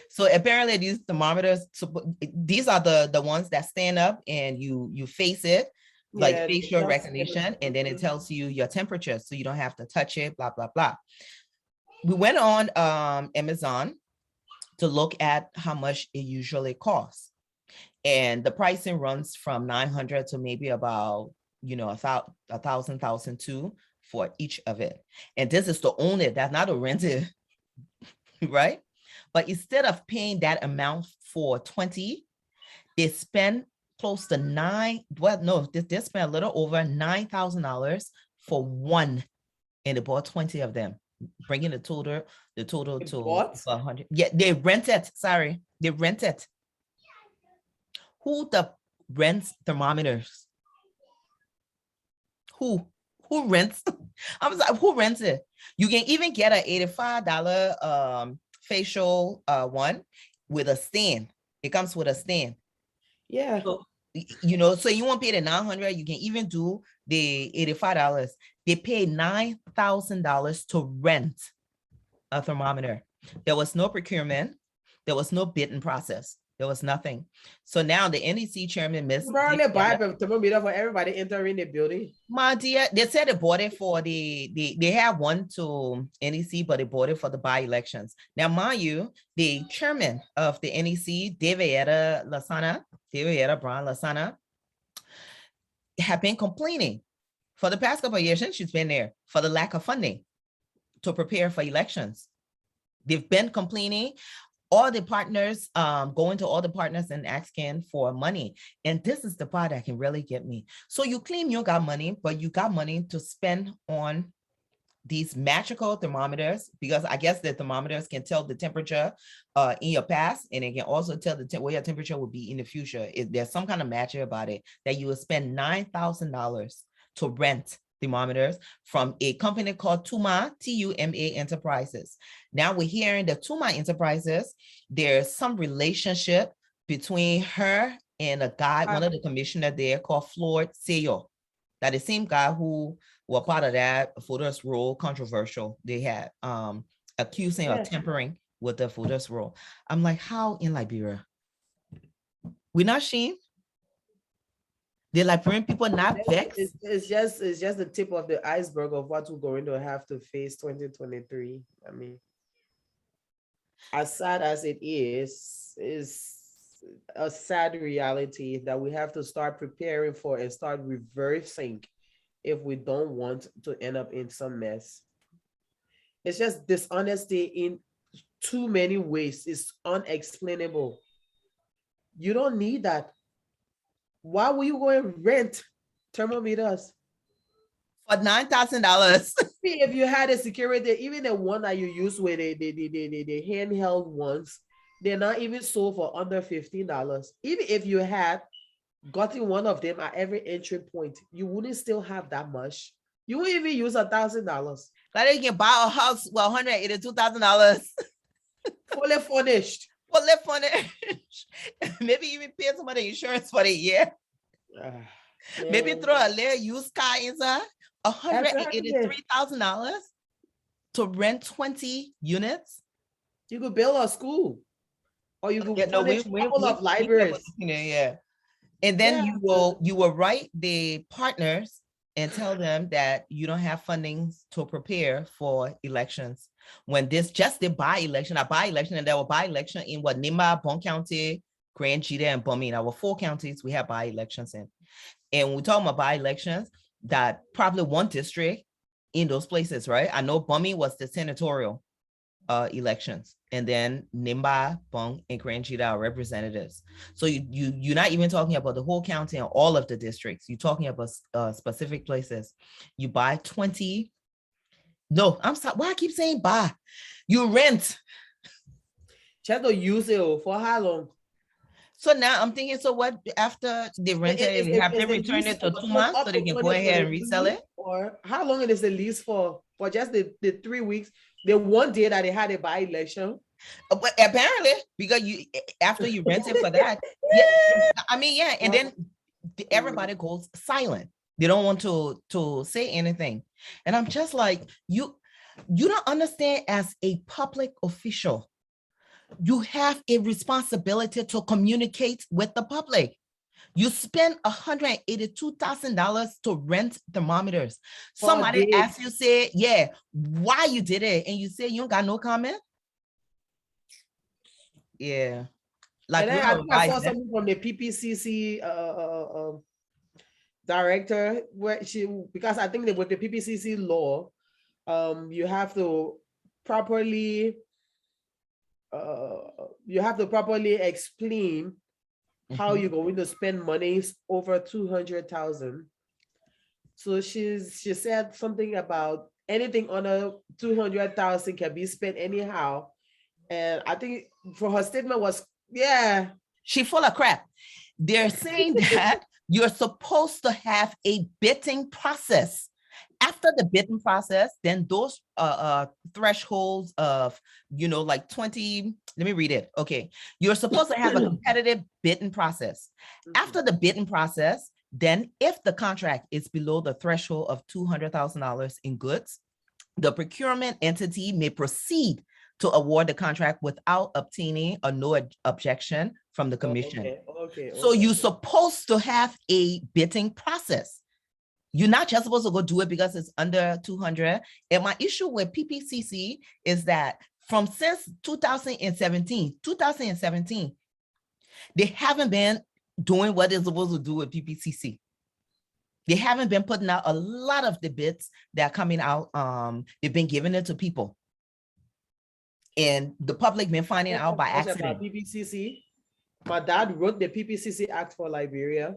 So apparently these thermometers, these are the ones that stand up and you face it, like facial recognition, and then it tells you your temperature, so you don't have to touch it, blah, blah, blah. We went on Amazon to look at how much it usually costs. And the pricing runs from 900 to maybe about, you know, 1,200 for each of it. And this is to own it. That's not a rented, right? But instead of paying that amount for 20, they spend close to they spent a little over $9,000 for one, and they bought 20 of them, bringing the total to 100. Yeah, they rent it. Sorry, they rent it. Who rents thermometers? Who rents? I'm sorry, who rents it? You can even get an $85 facial one with a stand. It comes with a stand. Yeah. So, you know, so you won't pay the 900. You can even do the $85. They pay $9,000 to rent a thermometer. There was no procurement. There was no bidding process. There was nothing. So now the NEC chairman, Miss, probably buy a thermometer for everybody entering the building. My dear, they said they bought it for they have one to NEC, but they bought it for the by-elections. Now, mind you, the chairman of the NEC, Davietta Brown Lasana, have been complaining for the past couple of years since she's been there for the lack of funding to prepare for elections. They've been complaining. All the partners, going to all the partners and asking for money. And this is the part that can really get me. So you claim you got money, but you got money to spend on these magical thermometers, because I guess the thermometers can tell the temperature in your past, and it can also tell what your temperature will be in the future. There's some kind of magic about it that you will spend $9,000 to rent thermometers from a company called Tuma, T-U-M-A Enterprises. Now we're hearing the Tuma Enterprises, there's some relationship between her and a guy, one of the commissioners there called Floyd Sayo. That the same guy who were part of that photos roll controversial they had, accusing of tampering with the photos roll. I'm like, how in Liberia? We're not ashamed? The Liberian people not vexed? It's just the tip of the iceberg of what we're going to have to face 2023. I mean, as sad as it is a sad reality that we have to start preparing for and start reversing if we don't want to end up in some mess. It's just dishonesty in too many ways. It's unexplainable. You don't need that. Why were you going to rent thermometers for $9,000? If you had a security, even the one that you use with the handheld ones, they're not even sold for under $15. Even if you had gotten one of them at every entry point, you wouldn't still have that much. You wouldn't even use $1,000. Like you can buy a house with $182,000. Fully furnished. But live on it. Maybe even pay some of the insurance for the year. Maybe Yeah. throw a little used car inside. Exactly. $183,000 to rent 20 units. You could build a school, or you could Yeah, no, furnish a couple of libraries. yeah. And then Yeah. you will write the partners and tell them that you don't have funding to prepare for elections. When this just the by-election, and there were by-election in what Nimba, Bon County, Grand Chita, and Bummy. Our 4 counties we have by-elections in. And when we talk about by-elections, that probably one district in those places, right? I know Bummy was the senatorial elections, and then Nimba, Bong, and Grand Chita are representatives. So you're not even talking about the whole county and all of the districts. You're talking about specific places. You buy 20. No, I'm sorry. Why I keep saying buy? You rent. Just to use it for how long? So now I'm thinking, so what after they rent it, they have to return it to 2 months so they can go ahead and resell it? Or how long it is the lease for? For just the 3 weeks, the one day that they had a by-election. But apparently, because you after you rent it for that, yeah, I mean, yeah, and then everybody goes silent. They don't want to say anything. And I'm just like, you don't understand, as a public official, you have a responsibility to communicate with the public. You spend $182,000 to rent thermometers. Somebody asks you, say, yeah, why you did it? And you say, you don't got no comment? Yeah. Like, and then I saw something from the PPCC director, where because I think that with the PPCC law, you have to properly explain how you're going to spend monies over 200,000. So she said something about anything under 200,000 can be spent anyhow. And I think for her statement was, yeah, she full of crap. They're saying that you're supposed to have a bidding process. After the bidding process, then those thresholds of, like 20, let me read it. Okay. You're supposed to have a competitive bidding process. After the bidding process, then if the contract is below the threshold of $200,000 in goods, the procurement entity may proceed to award the contract without obtaining a no objection from the commission. So you're supposed to have a bidding process. You're not just supposed to go do it because it's under 200. And my issue with PPCC is that since 2017, they haven't been doing what they're supposed to do with PPCC. They haven't been putting out a lot of the bids that are coming out. They've been giving it to people. And the public been finding out by accident. PPCC. My dad wrote the PPCC Act for Liberia.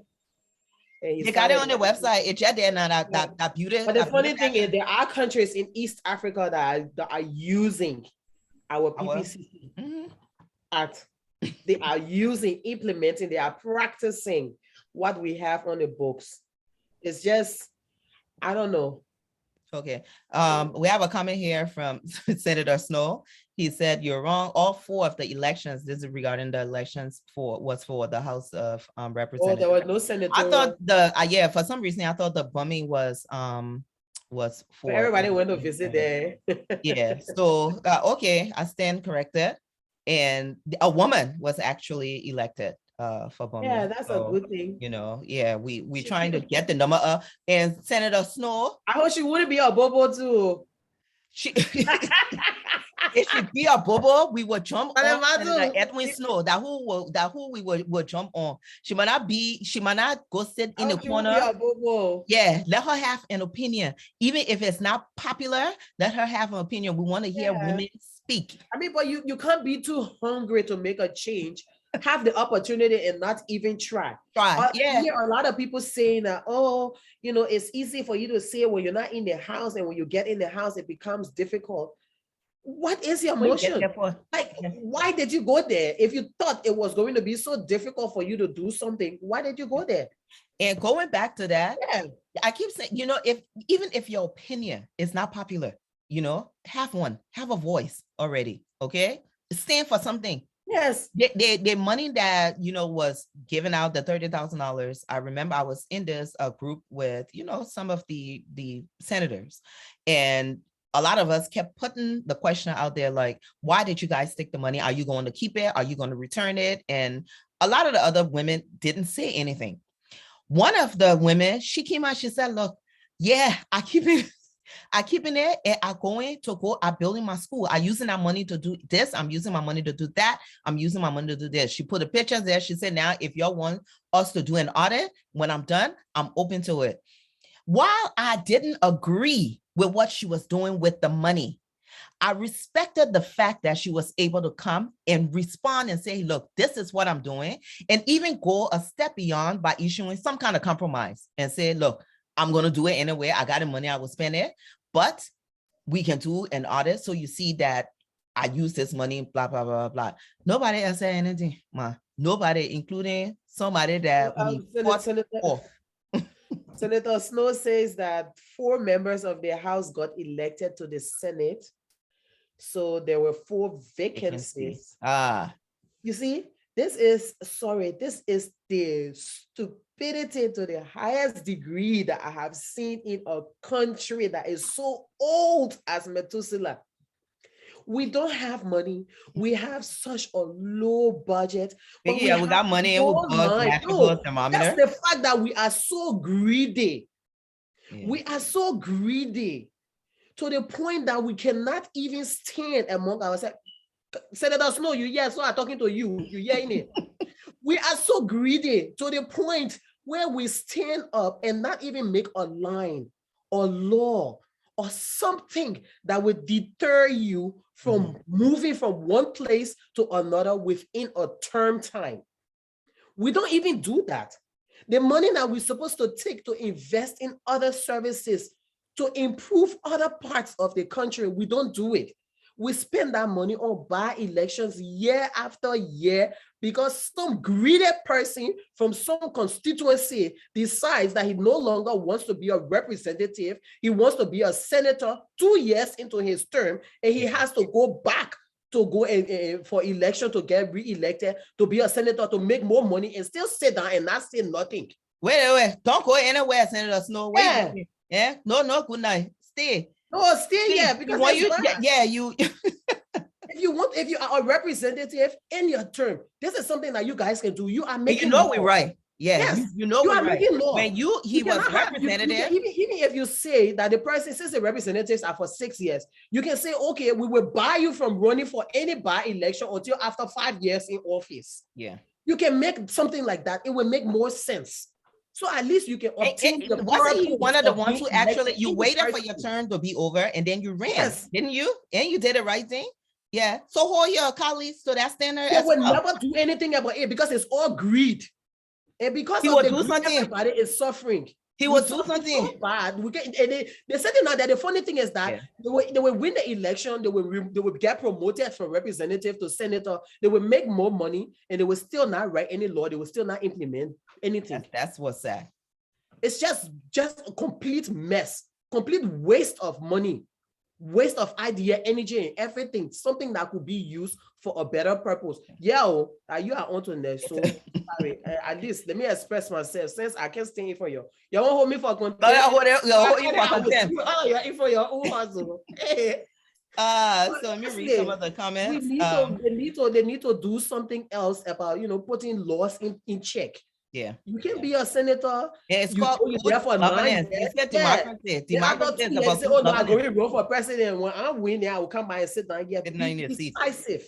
They got it on their website. It's just there now, that beauty. But the funny thing is, there are countries in East Africa that are using our PPCC Act. They are implementing, they are practicing what we have on the books. It's just, I don't know. Okay. We have a comment here from Senator Snow. He said, you're wrong. All 4 of the elections, this is regarding the elections was for the House of Representatives. Oh, there was no senator. I thought for some reason, I thought the bumming was for everybody went to visit there. Yeah. So, okay, I stand corrected. And a woman was actually elected for bumming. Yeah, that's a good thing. Yeah, we trying to get the number up. And Senator Snow, I hope she wouldn't be a bobo too. If she be a bobo, we would jump on Senator Edwin Snow. That who we would jump on. She might not go sit in the corner. Be a bobo. Yeah, let her have an opinion. Even if it's not popular, let her have an opinion. We want to hear women speak. I mean, but you can't be too hungry to make a change. Have the opportunity and not even try. Yeah. I hear a lot of people saying that, it's easy for you to say when you're not in the house, and when you get in the house, it becomes difficult. What is your motion? Why did you go there? If you thought it was going to be so difficult for you to do something, why did you go there? And going back to that, I keep saying, even if your opinion is not popular, have a voice already. Okay, stand for something. Yes. The money that, was given out, the $30,000. I remember I was in this group with, some of the senators, and a lot of us kept putting the question out there, like, why did you guys take the money? Are you going to keep it? Are you going to return it? And a lot of the other women didn't say anything. One of the women, she came out, she said, look, yeah, I keep it and I'm building my school. I'm using that money to do this. I'm using my money to do that. I'm using my money to do this. She put a picture there. She said, now, if y'all want us to do an audit, when I'm done, I'm open to it. While I didn't agree with what she was doing with the money, I respected the fact that she was able to come and respond and say, look, this is what I'm doing. And even go a step beyond by issuing some kind of compromise and say, look, I'm going to do it anyway. I got the money, I will spend it, but we can do an audit. So you see that I use this money, blah, blah, blah, blah. Nobody else said anything, ma. Nobody, including somebody that Senator Snow says that 4 members of their house got elected to the Senate. So there were 4 vacancies. You see, this is the stupidity to the highest degree that I have seen in a country that is so old as Methuselah. We don't have money. We have such a low budget. But we got money and that's the fact that we are so greedy. Yeah. We are so greedy to the point that we cannot even stand among ourselves. Senator Snow, so I'm talking to you. You hearing it? We are so greedy to the point where we stand up and not even make a line or law or something that would deter you from moving from one place to another within a term time. We don't even do that. The money that we're supposed to take to invest in other services, to improve other parts of the country, we don't do it. We spend that money on by-elections year after year because some greedy person from some constituency decides that he no longer wants to be a representative. He wants to be a senator 2 years into his term, and he has to go back to go for election to get re-elected, to be a senator, to make more money and still sit down and not say nothing. Wait. Don't go anywhere, Senator Snow. Wait. Yeah. No, good night. Stay. No, stay because if you are a representative in your term, this is something that you guys can do. You are making we're right. Yeah, yes. you are making law. When he was representative. Even if you say that the person, since the representatives are for 6 years, you can say, okay, we will buy you from running for any by-election until after 5 years in office. Yeah. You can make something like that. It will make more sense. So at least you can obtain wasn't you one of the ones who actually, you waited for your turn to be over and then you ran, didn't you? And you did the right thing. Yeah. So hold your colleagues to that standard. They will never do anything about it because it's all greed. And because he of the greed, everybody is suffering. He will do something so bad. They said that the funny thing is that they will win the election, they will get promoted from representative to senator, they will make more money, and they will still not write any law, they will still not implement anything. That's what's sad. It's just a complete mess, complete waste of money, waste of idea, energy, and everything, something that could be used for a better purpose. Yeah, you are onto this. So sorry, at least let me express myself since I can't stay in for you. You won't hold me for contempt. You're in for your own hustle. So let me read some of the comments. They need to do something else about putting laws in check. Yeah, you can be a senator. Yeah, it's called governance. Democracy. Democracy is about say, I'm going to run for president. When I'm winning, I will come by and sit down here. Decisive.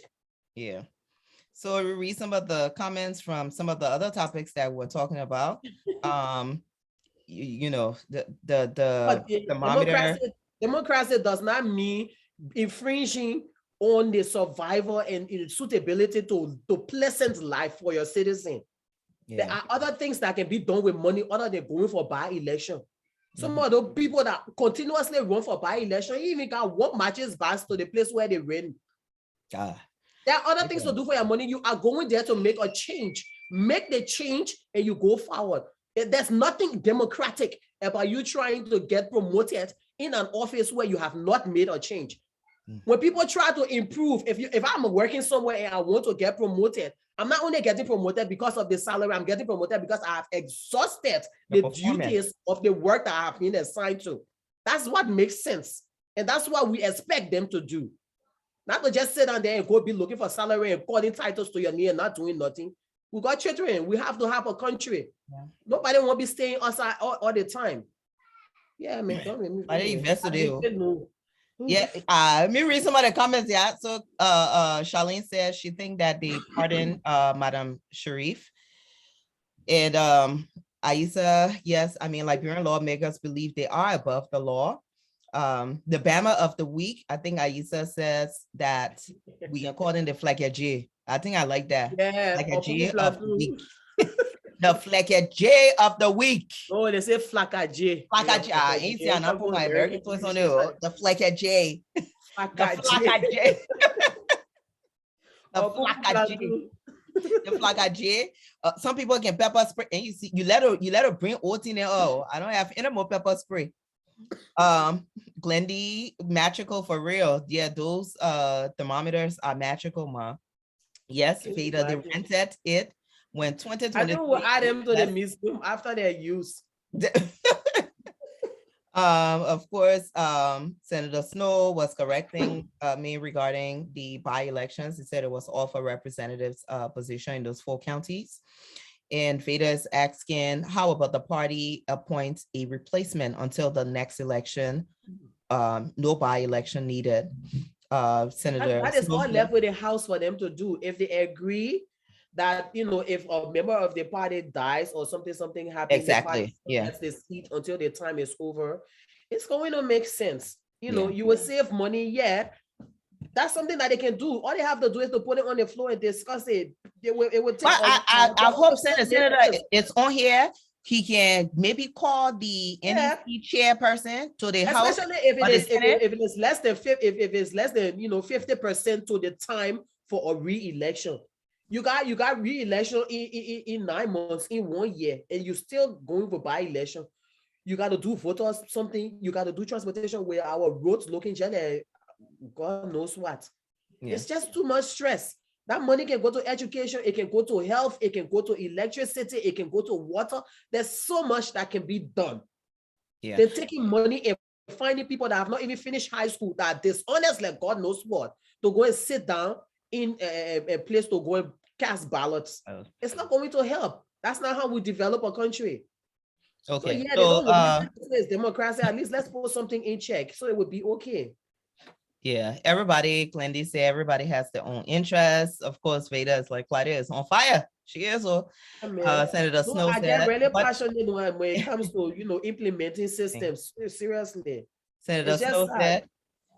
Yeah. So we read some of the comments from some of the other topics that we're talking about. The thermometer. Democracy does not mean infringing on the survival and suitability to pleasant life for your citizen. Yeah. There are other things that can be done with money other than going for by-election. Some of those people that continuously run for by-election, even got one matches back to the place where they ran. There are other things to do for your money. You are going there to make a change. Make the change and you go forward. There's nothing democratic about you trying to get promoted in an office where you have not made a change. When people try to improve, if I'm working somewhere and I want to get promoted, I'm not only getting promoted because of the salary, I'm getting promoted because I have exhausted the duties of the work that I have been assigned to. That's what makes sense. And that's what we expect them to do. Not to just sit down there and go be looking for salary and calling titles to your knee and not doing nothing. We got children. We have to have a country. Yeah. Nobody want to be staying outside all the time. Yeah, man. I didn't invest today. Yeah, me read some of the comments. Yeah, so Charlene says she think that they pardon Madam Sharif, and Aisa, yes, I mean Liberian lawmakers believe they are above the law. The Bama of the week, I think Aisa says that we are calling the Flecker J. I think I like that. Yeah, Flecker J of the week. The Flecker J of the week. Oh, they say Flecker J. Flecker J. I ain't see enough for my American twist on it. The Flecker J. The Flecker J. The Flecker J. The Flecker J. Some people can pepper spray, and you see, you let her bring oat in there. Oh, I don't have any more pepper spray. Glendy, magical for real. Yeah, those thermometers are magical, ma. Yes, Veda, they rented it when 2020. I know we'll add them to the museum after their use. Of course, Senator Snow was correcting me regarding the by-elections. He said it was all for representatives position in those 4 counties. And Veda is asking, how about the party appoints a replacement until the next election? No by-election needed. Senator that is all left with the House for them to do. If they agree that, you know, if a member of the party dies or something happens, exactly, gets the seat until the time is over, it's going to make sense. You know, you will save money, yeah. That's something that they can do. All they have to do is to put it on the floor and discuss it. It would take. I hope Senator it's on here. He can maybe call the NEC chairperson to the House. Especially if it is less than 50% to the time for a re-election. You got re-election in 9 months, in 1 year, and you're still going for by-election. You got to do voters something. You got to do transportation where our roads looking generally, God knows what. Yeah. It's just too much stress. That money can go to education, it can go to health, it can go to electricity, it can go to water. There's so much that can be done. Yeah. They're taking money and finding people that have not even finished high school, that are dishonest like God knows what, to go and sit down in a place to go and cast ballots. Oh. It's not going to help. That's not how we develop a country. Okay. So yeah, it's democracy. At least let's put something in check so it would be okay. Yeah, everybody, Glendy said everybody has their own interests. Of course, Veda is like Claudia is on fire. She is. Senator Snow I get really passionate when it comes to, you know, implementing systems. Seriously. Senator Snow said,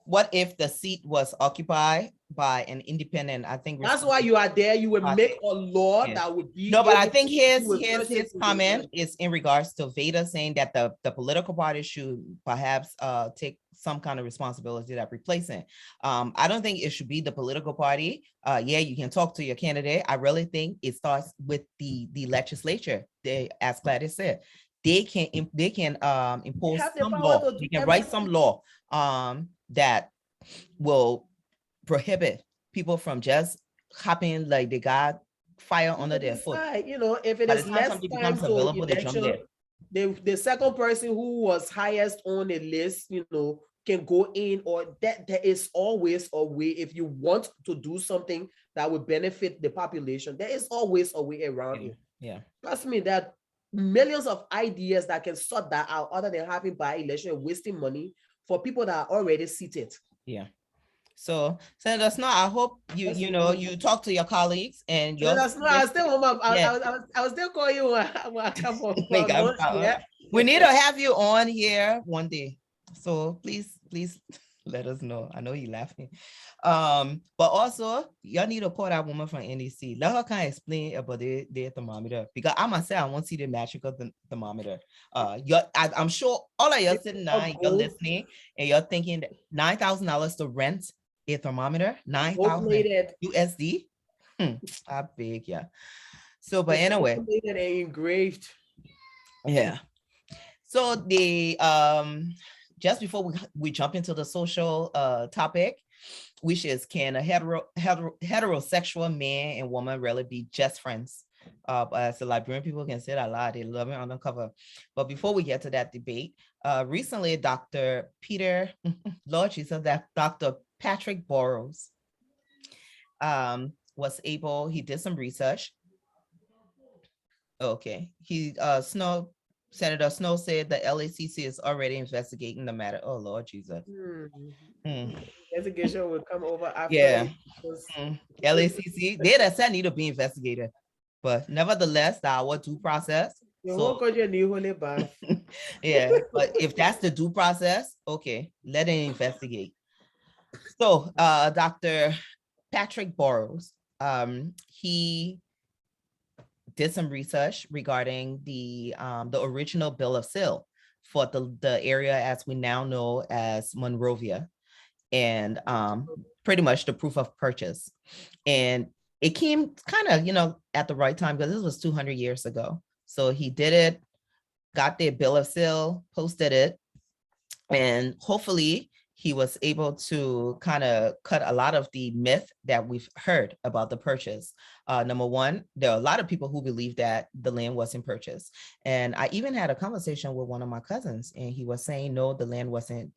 what if the seat was occupied by an independent? I think that's why you are there. You would make a law that would be. No, but I think his comment is in regards to Veda saying that the political party should perhaps take some kind of responsibility that replacing. I don't think it should be the political party. Yeah, you can talk to your candidate. I really think it starts with the legislature. They, as Gladys said, they can impose some law. They can write some law that will prohibit people from just hopping like they got fire under their foot. You know, if it is less time to election, the second person who was highest on the list, you know, can go in, or that there is always a way. If you want to do something that would benefit the population, there is always a way around it. Yeah. Trust me, that millions of ideas that can sort that out other than having by-election and wasting money for people that are already seated. Yeah. So Senator Snow, I hope you talk to your colleagues and your. I was still calling you. We need to have you on here one day. So please let us know. I know you're laughing. But also y'all need to call that woman from NEC. Let her kind of explain about the thermometer, because I must say I want to see the magical thermometer. I'm sure all of y'all sitting down, you're listening, and you're thinking that $9,000 to rent a thermometer, 9,000 USD. I beg, yeah. So, but anyway, engraved. Yeah. So the just before we jump into the social topic, which is, can a heterosexual man and woman really be just friends? As the Liberian people can say that a lot, they love it undercover. But before we get to that debate, recently Dr. Lord Jesus, that Dr. Patrick Burrows he did some research. Okay, Senator Snow said the LACC is already investigating the matter. Oh Lord Jesus. Investigation will come over after. Yeah. LACC, they that said need to be investigated, but nevertheless, our due process. Yeah, but if that's the due process, okay, let it investigate. So, Dr. Patrick Burrows, he did some research regarding the original bill of sale for the area as we now know as Monrovia, and pretty much the proof of purchase. And it came kind of, at the right time, because this was 200 years ago. So he did it, got their bill of sale, posted it, and hopefully he was able to kind of cut a lot of the myth that we've heard about the purchase. Number one, there are a lot of people who believe that the land wasn't purchased. And I even had a conversation with one of my cousins, and he was saying, no, the land wasn't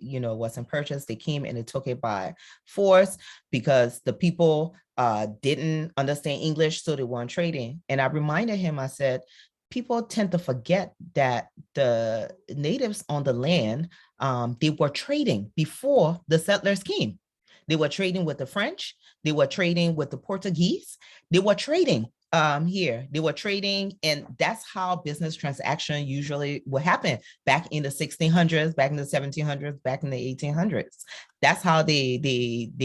purchased. They came and they took it by force because the people didn't understand English, so they weren't trading. And I reminded him, I said, people tend to forget that the natives on the land, they were trading before the settlers came. They were trading with the French. They were trading with the Portuguese. They were trading here. They were trading, and that's how business transaction usually would happen back in the 1600s, back in the 1700s, back in the 1800s. That's how they did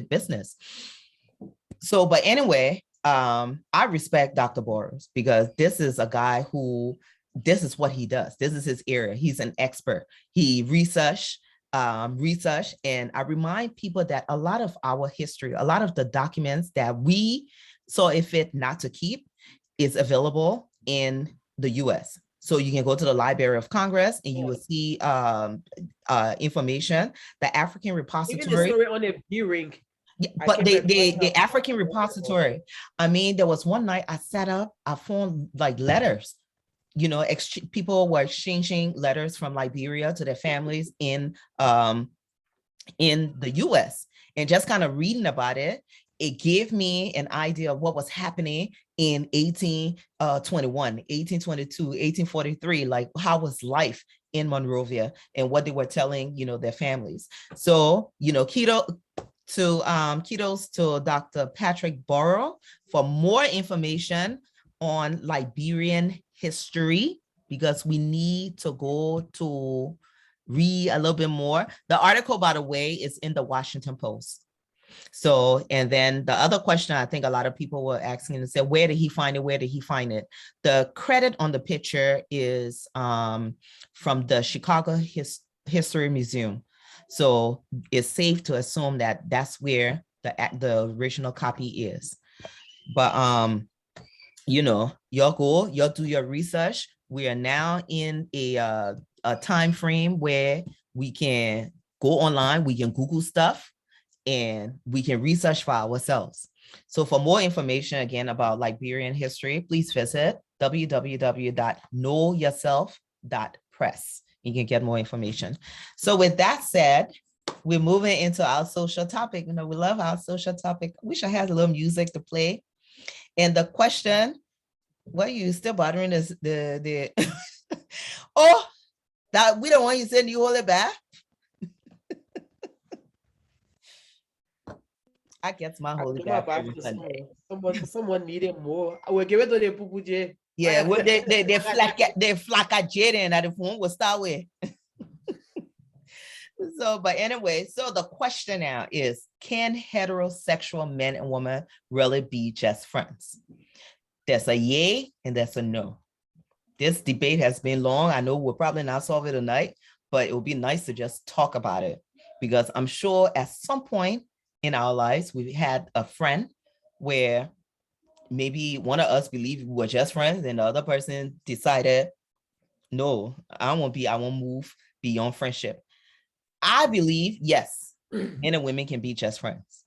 business. So, but anyway, I respect Dr. Burrows because this is a guy who, this is what he does. This is his area. He's an expert. He research, and I remind people that a lot of our history, a lot of the documents that we saw it fit not to keep is available in the US. So you can go to the Library of Congress and you will see information. The African Repository. Even the story on a B-ring. Yeah, but the African Repository, I mean, there was one night I sat up, I found like letters, people were exchanging letters from Liberia to their families in the US, and just kind of reading about it, it gave me an idea of what was happening in 1821, 1822, 1843, like how was life in Monrovia and what they were telling, their families. So, kudos to Dr. Patrick Burrows for more information on Liberian history, because we need to go to read a little bit more. The article, by the way, is in the Washington Post. So, and then the other question I think a lot of people were asking and said, where did he find it? Where did he find it? The credit on the picture is from the Chicago History Museum. So it's safe to assume that that's where the original copy is. But y'all go, y'all do your research. We are now in a time frame where we can go online, we can Google stuff, and we can research for ourselves. So for more information, again, about Liberian history, please visit www.knowyourself.press. You can get more information. So with that said, we're moving into our social topic. We love our social topic. I wish I had a little music to play. And the question, what you still bothering is the oh, that we don't want you to send you all it back. I get my holy back. Someone needed more. I will give it to the Pupu J. Yeah, well, they flack at Jaden at the phone will start with. So, but anyway, so the question now is, can heterosexual men and women really be just friends? There's a yay and there's a no. This debate has been long. I know we'll probably not solve it tonight, but it would be nice to just talk about it, because I'm sure at some point in our lives, we've had a friend where maybe one of us believed we were just friends and the other person decided, no, I won't move beyond friendship. I believe, yes, men and women can be just friends.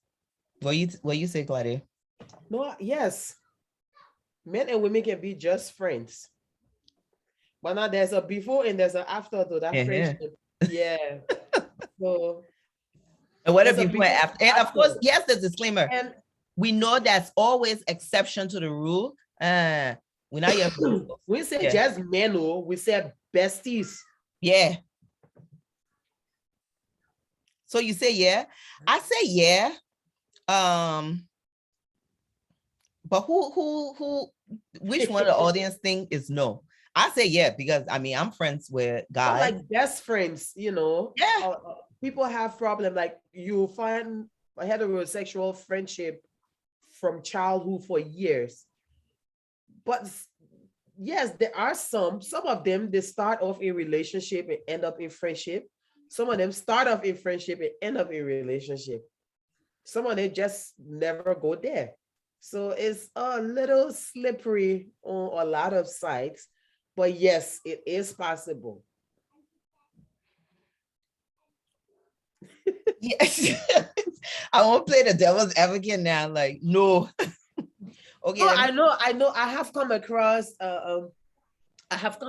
What you say, Claudia? No, yes. Men and women can be just friends. But now there's a before and there's an after to that friendship. Yeah. So and what there's if a you went before after? And of course, yes, the disclaimer. and We know that's always exception to the rule. We're not here. we say just men, we say besties. Yeah. So you say yeah. I say yeah. But which one of the audience think is no? I say yeah, because I mean I'm friends with guys. Like best friends, you know. Yeah. People have problem, like you find a heterosexual friendship from childhood for years. But yes, there are some of them, they start off in relationship and end up in friendship. Some of them start off in friendship and end up in relationship. Some of them just never go there. So it's a little slippery on a lot of sides, but yes, it is possible. Yes. I won't play the devil's advocate now. Like, no. Okay. Oh, I know. I have come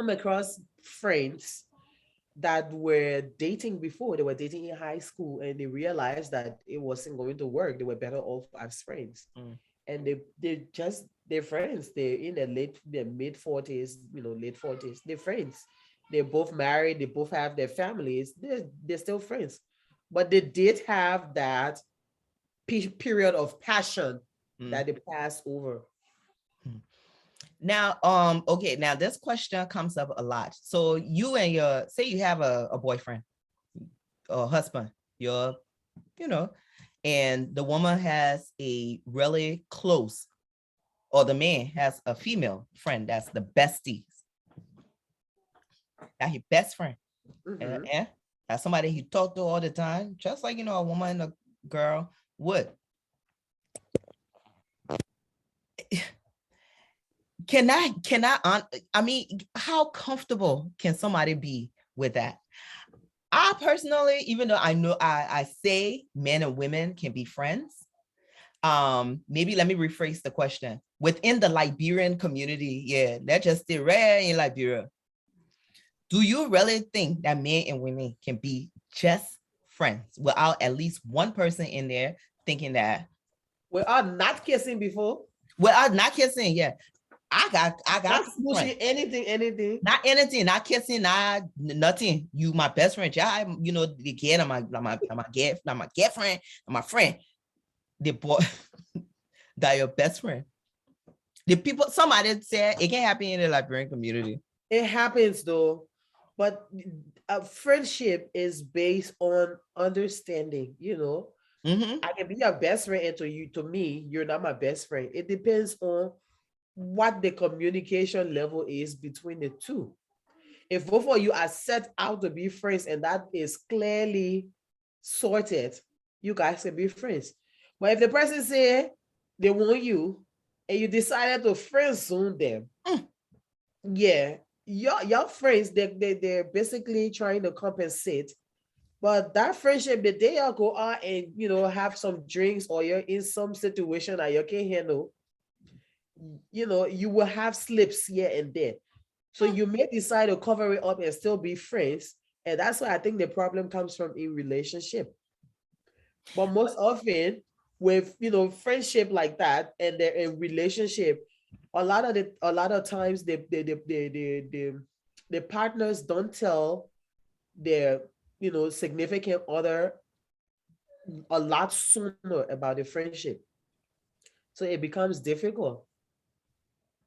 across friends that were dating before. They were dating in high school and they realized that it wasn't going to work. They were better off as friends. And they're friends. They're in their mid 40s, late 40s. They're friends. They're both married. They both have their families. They're still friends. But they did have that period of passion that they passed over. Now, okay, now this question comes up a lot. So you and say you have a boyfriend or husband, and the woman has a really close, or the man has a female friend that's the besties. That's your best friend. And that's somebody he talked to all the time, just like, a woman and a girl would. I mean, how comfortable can somebody be with that? I personally, even though I know I say men and women can be friends, maybe let me rephrase the question. Within the Liberian community, yeah, that's just still rare in Liberia. Do you really think that men and women can be just friends without at least one person in there thinking that? Without not kissing before? Without not kissing, yeah. I got not smooching, anything. Not anything, not kissing, not nothing. You my best friend. Yeah, again, I'm my girlfriend, I'm my friend. The boy that your best friend. The people, somebody said it can happen in the Liberian community. It happens though, but a friendship is based on understanding, I can be your best friend, and to me, you're not my best friend. It depends on what the communication level is between the two. If both of you are set out to be friends and that is clearly sorted, you guys can be friends. But if the person say they want you and you decided to friend zone them, yeah, your friends, they're basically trying to compensate. But that friendship, the day you go out and have some drinks, or you're in some situation that you can't handle, you will have slips here and there. So you may decide to cover it up and still be friends. And that's why I think the problem comes from in relationship. But most often with, friendship like that, and they're in relationship, a lot of times the partners don't tell their, significant other a lot sooner about the friendship. So it becomes difficult.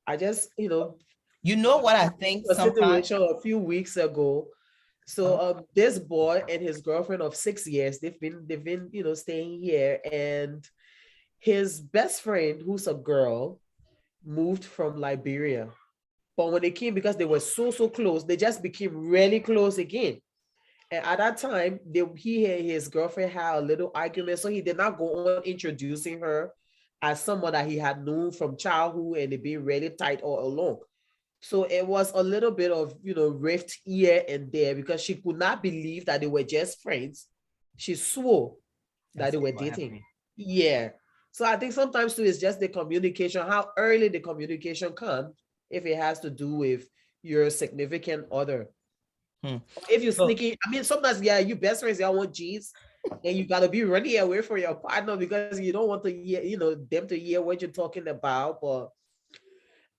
I just, what I think a situation a few weeks ago. So this boy and his girlfriend of 6 years, they've been staying here, and his best friend, who's a girl, moved from Liberia. But when they came, because they were so close, they just became really close again. And at that time, he and his girlfriend had a little argument, so he did not go on introducing her as someone that he had known from childhood and they being really tight all along. So it was a little bit of, rift here and there because she could not believe that they were just friends. She swore that they were dating. Yeah. So I think sometimes too, it's just the communication, how early the communication comes, if it has to do with your significant other. If you're sneaking, I mean, sometimes, yeah, you best friends, y'all want G's, and you gotta be really away from your partner because you don't want to hear, them to hear what you're talking about. But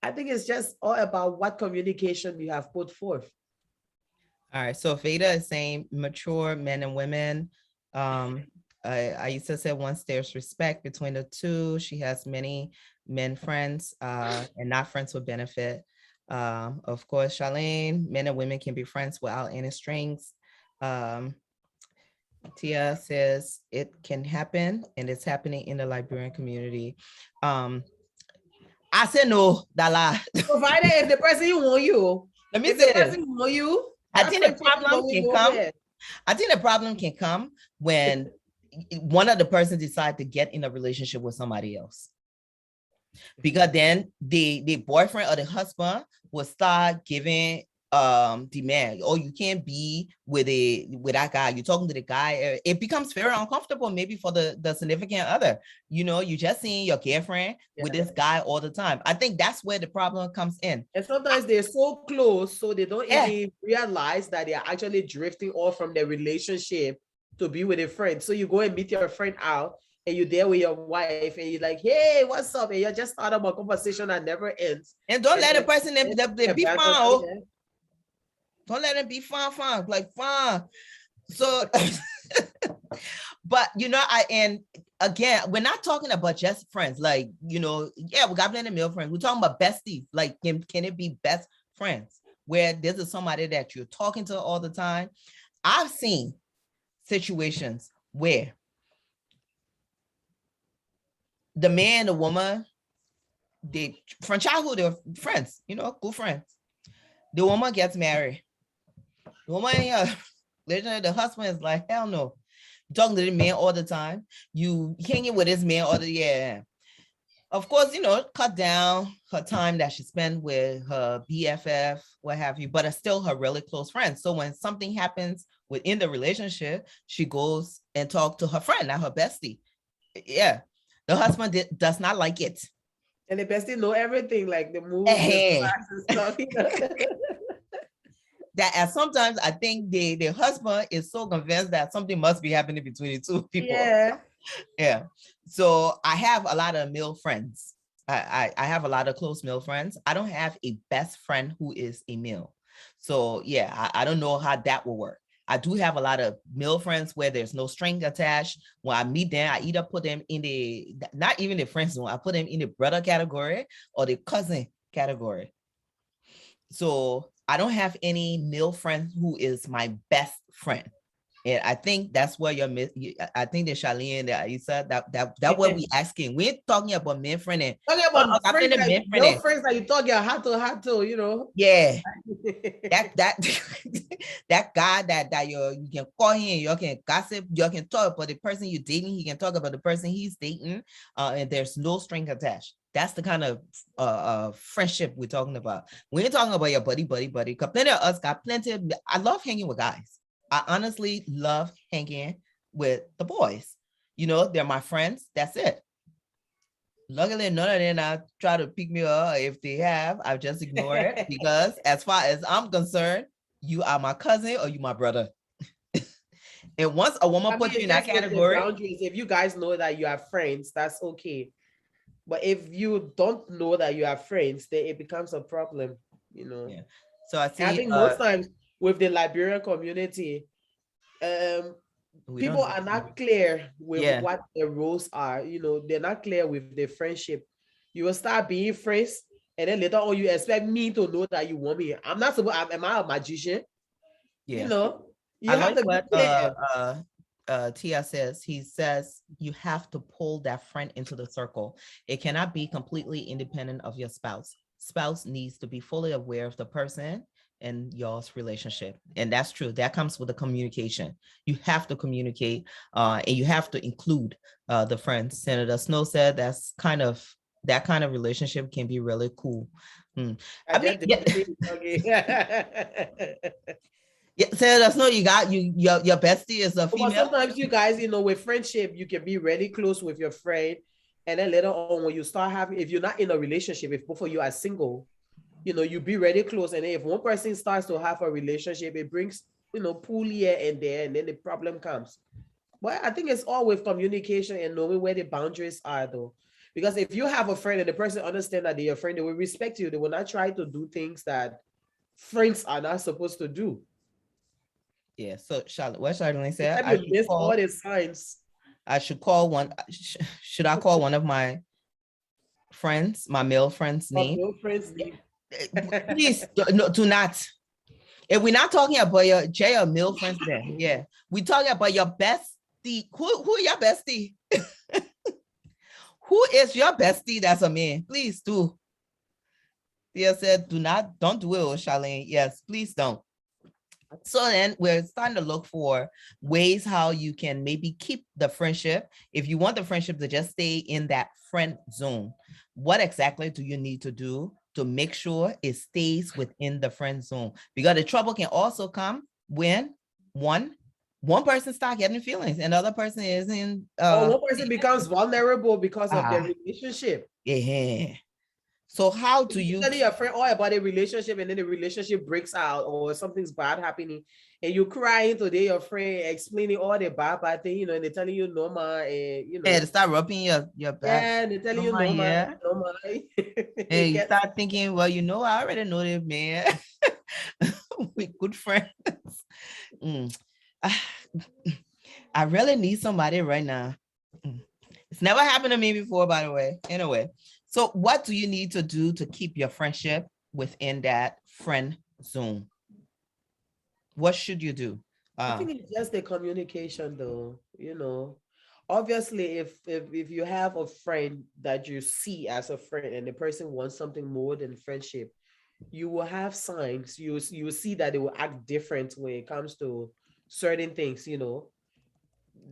I think it's just all about what communication you have put forth. All right. So Veda is saying mature men and women. Aisa said once there's respect between the two, she has many men friends and not friends with benefit. Of course, Charlene, men and women can be friends without any strings. Tia says it can happen and it's happening in the Liberian community. I said no, Dala. Provided if the person you want you, Let me if say the person you want you, I think the problem can come. I think the problem can come when one of the persons decide to get in a relationship with somebody else. Because then the boyfriend or the husband will start giving demand. Oh, you can't be with that guy. You're talking to the guy. It becomes very uncomfortable, maybe for the significant other. You just seeing your girlfriend with this guy all the time. I think that's where the problem comes in. And sometimes they're so close, so they don't even realize that they are actually drifting off from their relationship to be with a friend. So you go and meet your friend out, and you're there with your wife, and you're like, "Hey, what's up?" And you just start up a conversation that never ends. And don't let the person be fun. Don't let them be fun, like fun. So, but and again, we're not talking about just friends. Like, we got plenty of male friends. We're talking about besties. Like, can it be best friends where this is somebody that you're talking to all the time? I've seen situations where the man and the woman, from childhood, they're friends, good friends. The woman gets married. The woman, the husband is like, hell no. You're talking to the man all the time. You hanging with this man all the year. Of course, cut down her time that she spent with her BFF, what have you, but are still her really close friends. So when something happens within the relationship, she goes and talks to her friend, not her bestie. Yeah. The husband does not like it. And the bestie know everything, like the moves and stuff. That sometimes I think the husband is so convinced that something must be happening between the two people. Yeah. So I have a lot of male friends. I have a lot of close male friends. I don't have a best friend who is a male. So yeah, I don't know how that will work. I do have a lot of male friends where there's no string attached. When I meet them, I either put them in not even the friend zone, I put them in the brother category or the cousin category. So I don't have any male friend who is my best friend. And I think that's where I think the Charlene and the Aisa, that what we asking. We're talking about men friend. Talking about friends that you talk your heart to, Yeah. that guy that you can call him, you can gossip, you can talk about the person you're dating, he can talk about the person he's dating, and there's no string attached. That's the kind of friendship we're talking about. We ain't talking about your buddy. Because plenty of us got plenty. I love hanging with guys. I honestly love hanging with the boys. They're my friends. That's it. Luckily, none of them try to pick me up. If they have, I just ignore it because as far as I'm concerned, you are my cousin or you my brother. And once a woman puts you in that category, boundaries, if you guys know that you are friends, that's okay. But if you don't know that you are friends, then it becomes a problem, Yeah. So I think most times with the Liberian community, people are not clear with what their roles are. They're not clear with their friendship. You will start being friends, and then later on, you expect me to know that you want me. I'm not supposed. Am I a magician? Yeah. You have to be clear. Tia says, he says you have to pull that friend into the circle. It cannot be completely independent of your spouse. Spouse needs to be fully aware of the person and y'all's relationship. And that's true. That comes with the communication. You have to communicate and you have to include the friends. Senator Snow said that kind of relationship can be really cool I mean, yeah, so that's no, you got your bestie is a female. But sometimes you guys, with friendship, you can be really close with your friend. And then later on, when you start having, if you're not in a relationship, if both of you are single, you be really close. And then if one person starts to have a relationship, it brings, pull here and there, and then the problem comes. But I think it's all with communication and knowing where the boundaries are, though. Because if you have a friend and the person understands that they're your friend, they will respect you. They will not try to do things that friends are not supposed to do. Yeah. So Charlotte, what Charlotte said, I missed all the signs. I should call one. Should I call one of my friends, my male friends' name? Male friends' name. Please do not. If we're not talking about your J or male friends, then yeah, we're talking about your bestie. Who your bestie? Who is your bestie that's a man? Please do. Thea said, don't do it, Charlene. Yes, please don't. So then we're starting to look for ways how you can maybe keep the friendship. If you want the friendship to just stay in that friend zone, what exactly do you need to do to make sure it stays within the friend zone? Because the trouble can also come when one person starts getting feelings and the other person isn't. One person becomes vulnerable because of their relationship. Yeah. So how do you tell your friend all about a relationship and then the relationship breaks out or something's bad happening and you crying today, your friend explaining all the bad thing, and they're telling you no ma, and they start rubbing your back. Yeah, they're telling you no ma, no ma. Hey, you start thinking, well, I already know this man. We're good friends. I really need somebody right now. It's never happened to me before, by the way. Anyway, so what do you need to do to keep your friendship within that friend zone? What should you do? I think it's just the communication, though. Obviously, if you have a friend that you see as a friend and the person wants something more than friendship, you will have signs. You will see that they will act different when it comes to certain things.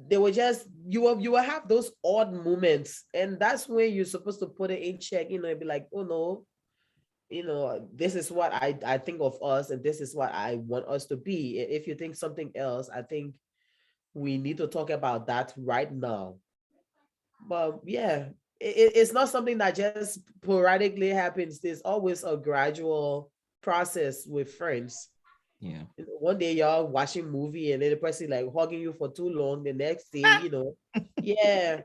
They will just you will have those odd moments, and that's when you're supposed to put it in check, and be like, oh no, this is what I think of us, and this is what I want us to be. If you think something else, I think we need to talk about that right now. But yeah, it's not something that just sporadically happens. There's always a gradual process with friends. Yeah. One day y'all watching movie and then the person like hugging you for too long. The next day, yeah,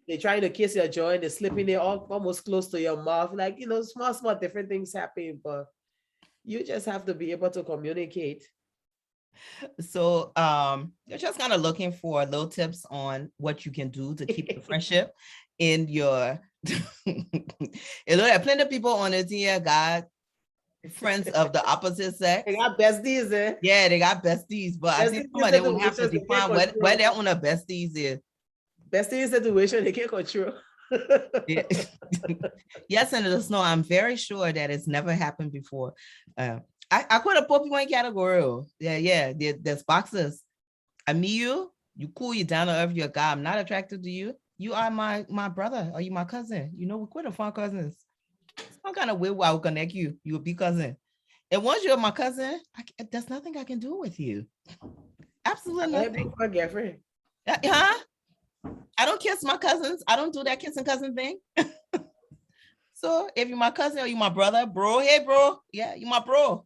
they're trying to kiss your jaw and they're slipping it almost close to your mouth. Like, small different things happen, but you just have to be able to communicate. So you're just kind of looking for little tips on what you can do to keep the friendship in your plenty of people on it here got friends of the opposite sex. They got besties, eh? Yeah, they got besties, but I think some of them will have to define where their own besties is. Bestie situation they can't control. Yeah. Yes, and the snow. I'm very sure that it's never happened before. I could have put people in category. Yeah. There's boxes. I meet you cool, you down to earth, you're a guy. I'm not attracted to you. You are my brother, or you my cousin. We could have found cousins. Some kind of way I will connect you. You will be cousin. And once you're my cousin, there's nothing I can do with you. Absolutely nothing. My girlfriend. Huh? I don't kiss my cousins. I don't do that kissing cousin thing. So if you're my cousin or you my brother, bro, hey bro, yeah, you my bro.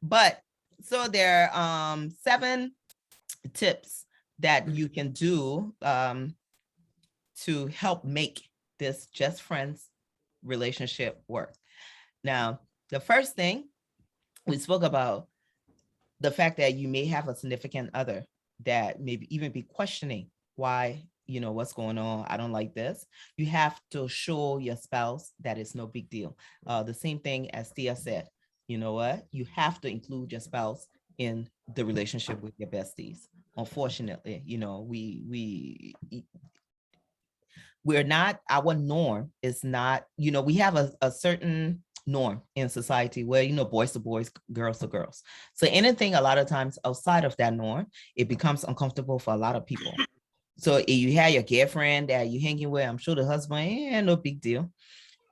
But so there are 7 tips that you can do to help make this just friends relationship work. Now, the first thing we spoke about the fact that you may have a significant other that maybe even be questioning why, what's going on. I don't like this. You have to show your spouse that it's no big deal. The same thing as Thea said, you know what? You have to include your spouse in the relationship with your besties. Unfortunately, we're not, our norm is not, we have a certain norm in society where, boys to boys, girls to girls. So anything a lot of times outside of that norm, it becomes uncomfortable for a lot of people. So if you have your girlfriend that you hanging with, I'm sure the husband, no big deal.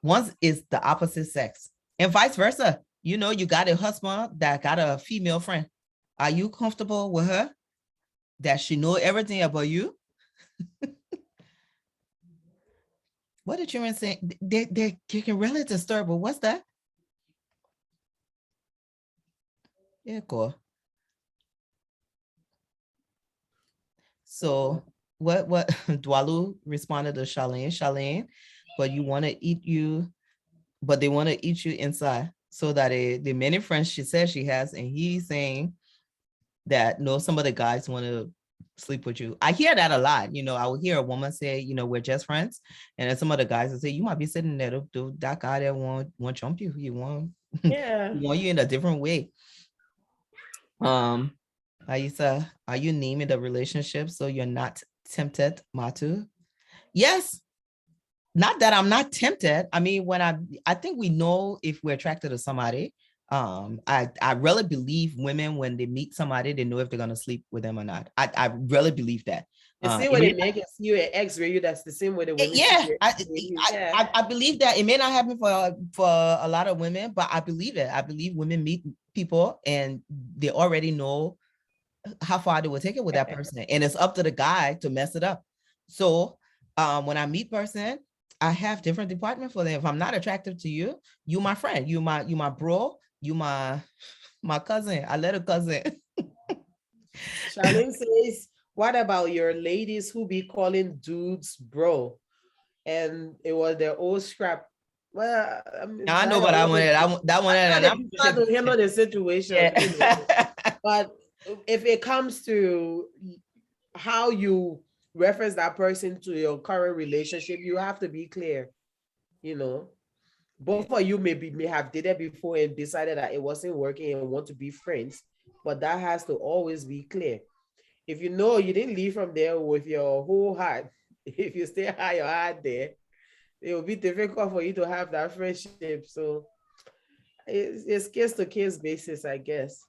Once it's the opposite sex, And vice versa. You know, you got a husband that got a female friend. Are you comfortable with her? That she know everything about you? What did you say? They're getting really disturbed. What's that? Yeah, cool. So what Dwalu responded to Charlene, but you want to eat you, but they want to eat you inside. So that the many friends she says she has, and he's saying that no, some of the guys want to sleep with you. I hear that a lot. You know, I will hear a woman say, you know, we're just friends. And then some of the guys will say, you might be sitting there, that guy that won't jump you. He want, Yeah. he want you in a different way. Aisa, are you naming the relationship so you're not tempted, Matu? Yes. Not that I'm not tempted. I mean, when I think we know if we're attracted to somebody. I really believe women when they meet somebody, they know if they're gonna sleep with them or not. I really believe that. The same way they make it see you an X-ray you, that's the same way the women see Yeah, you. I believe that. It may not happen for a lot of women, but I believe it. I believe women meet people and they already know how far they will take it with that person, and it's up to the guy to mess it up. So when I meet person, I have different department for them. If I'm not attractive to you, you my friend, you my bro, you my cousin. I let a cousin. Charlene says, what about your ladies who be calling dudes bro? And it was their old scrap. Well, I mean, I know, but I wanted that one. And I'm trying to handle the situation. Yeah. You know? But if it comes to how you reference that person to your current relationship, you have to be clear. You know, both of you may have dated before and decided that it wasn't working and want to be friends, but that has to always be clear. If you know you didn't leave from there with your whole heart, if you stay high your heart there, it will be difficult for you to have that friendship. So it's case to case basis, I guess.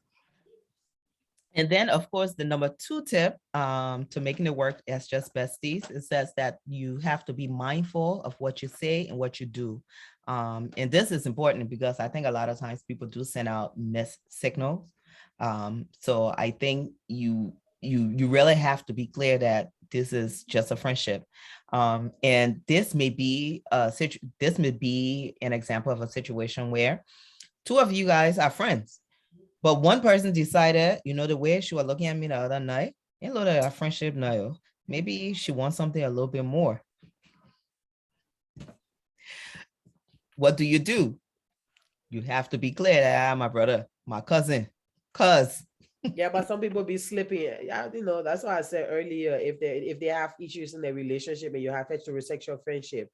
And then, of course, the number 2 tip to making it work as just besties, it says that you have to be mindful of what you say and what you do. And this is important because I think a lot of times people do send out missed signals. So I think you really have to be clear that this is just a friendship. And this may be an example of a situation where 2 of you guys are friends. But one person decided, you know, the way she was looking at me the other night, and look at our friendship now. Maybe she wants something a little bit more. What do? You have to be clear that my brother, my cousin, cuz. Yeah, but some people be slipping. Yeah, you know, that's why I said earlier, if they have issues in their relationship and you have heterosexual friendship,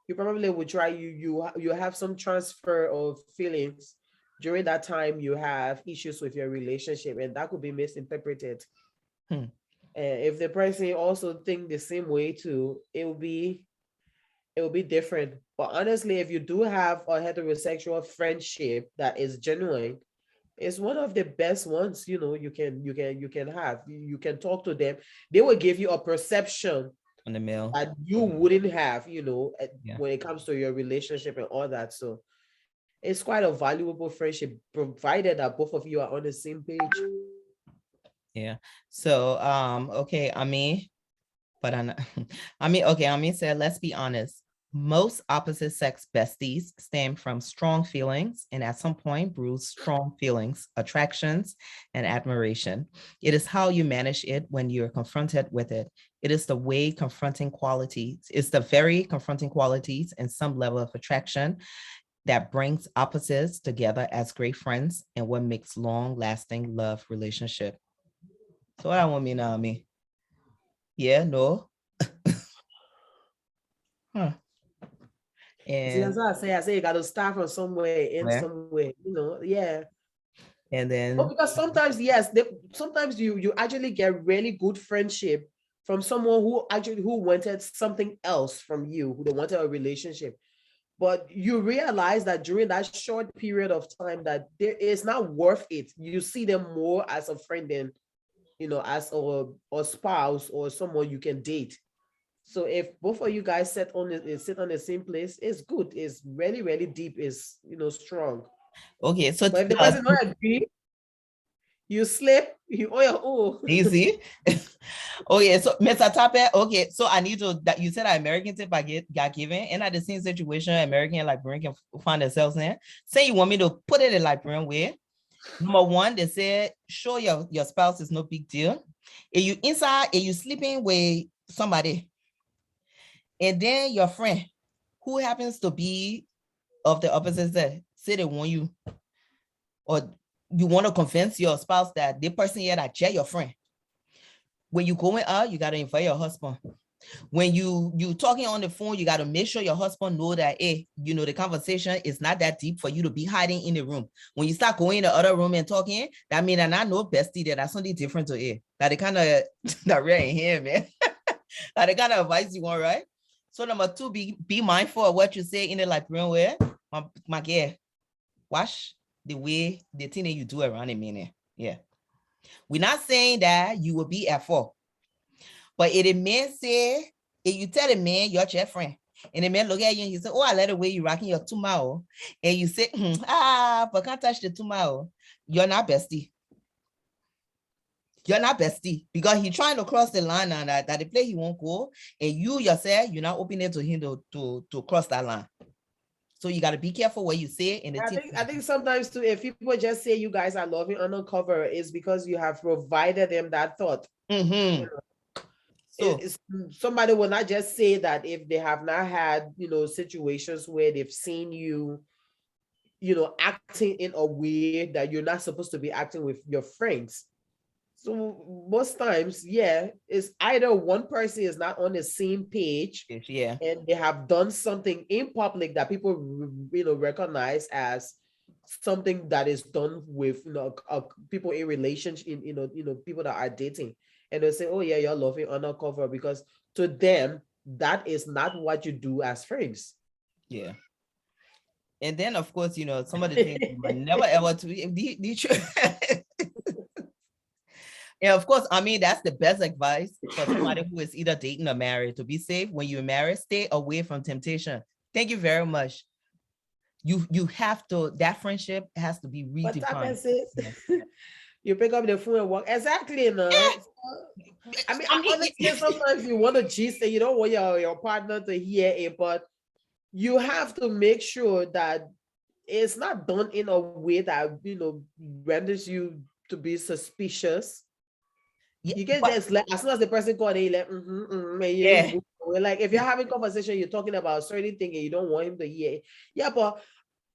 you probably would try you have some transfer of feelings during that time you have issues with your relationship, and that could be misinterpreted. And if the person also think the same way too, it will be different. But honestly, if you do have a heterosexual friendship that is genuine, it's one of the best ones, you know, you can have. You can talk to them. They will give you a perception On the mail that you wouldn't have, you know, yeah. when it comes to your relationship and all that. So it's quite a valuable friendship, provided that both of you are on the same page. Yeah. So okay, but Ami said, let's be honest. Most opposite sex besties stem from strong feelings and at some point bruise strong feelings, attractions, and admiration. It is how you manage it when you're confronted with it. It is the way confronting qualities, it's the very confronting qualities and some level of attraction that brings opposites together as great friends and what makes long-lasting love relationship. So what I want me now, Ami? Yeah, no. Huh. See, And that's what I say you got to start from somewhere, end where? somewhere, you know. Yeah. And then But because sometimes, yes, sometimes you actually get really good friendship from someone who wanted something else from you, who they wanted a relationship. But you realize that during that short period of time that it's not worth it. You see them more as a friend than, you know, as a spouse or someone you can date. So if both of you guys sit on the same place, it's good. It's really, really deep. It's strong. Okay, so But if the person don't agree, you slip, you you see? Okay, so Mr. Tape, okay, so I need to that you said an American tip I got given, and at the same situation American and Liberian can find themselves in. Say you want me to put it in Liberian way. Number one, they said show your spouse is no big deal. If you inside, if you sleeping with somebody, and then your friend who happens to be of the opposite sex, say they want you, or you want to convince your spouse that the person here that share your friend. When you going out, you got to invite your husband. When you talking on the phone, you got to make sure your husband know that, hey, the conversation is not that deep for you to be hiding in the room. When you start going in the other room and talking, that means that I know bestie that that's something different to it. That the kind of that real in here, man. That the kind of advice you want, right? So number two, be mindful of what you say in the Liberian way. My girl, watch the way the thing that you do around a minute. Yeah. We're not saying that you will be at fault. But if a man say, if you tell a man you're your friend, and the man look at you and he say, oh, I like the way you rocking your tumao, and you say, but can't touch the tumao, you're not bestie. You're not bestie because he's trying to cross the line and that the place he won't go, and you yourself, you're not opening to him to cross that line. So you got to be careful what you say. And I think sometimes too, if people just say you guys are loving undercover, is because you have provided them that thought. Mm-hmm. So somebody will not just say that if they have not had, situations where they've seen you, acting in a way that you're not supposed to be acting with your friends. So most times, yeah, it's either one person is not on the same page, yeah, and they have done something in public that people, recognize as something that is done with, people in relationship, people that are dating, and they say, oh yeah, you're loving undercover, because to them that is not what you do as friends. Yeah. And then of course, some of the things you might never ever to yeah, of course. I mean, that's the best advice for somebody who is either dating or married. To be safe when you're married, stay away from temptation. Thank you very much. You have to, that friendship has to be redefined. You pick up the phone and walk. Exactly. No. I mean, I'm understand sometimes you want to gist and you don't want your partner to hear it, but you have to make sure that it's not done in a way that, renders you to be suspicious. Yeah, you can just as soon as the person called, they like, yeah. Like if you're having conversation, you're talking about certain thing and you don't want him to hear. Yeah, but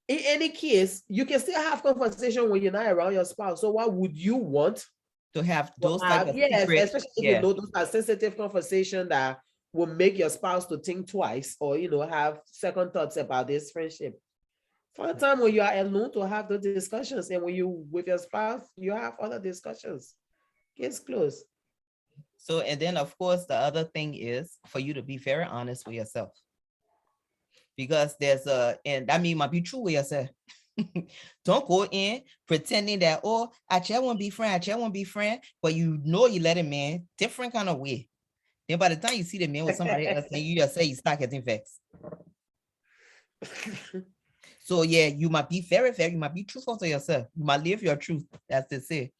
in any case, you can still have conversation when you're not around your spouse. So why would you want to have those type of secret, especially if you know those are sensitive conversation that will make your spouse to think twice or have second thoughts about this friendship? For a time when you are alone to have the discussions, and when you with your spouse, you have other discussions. Case closed. So, and then of course, the other thing is for you to be very honest with yourself. Because there's and that mean might be true with yourself. Don't go in pretending that, oh, I just won't be friend, but you let a man different kind of way. Then by the time you see the man with somebody else, and you just say you start getting vexed. So yeah, you might be very, very, you might be truthful to yourself. You might live your truth, as they say.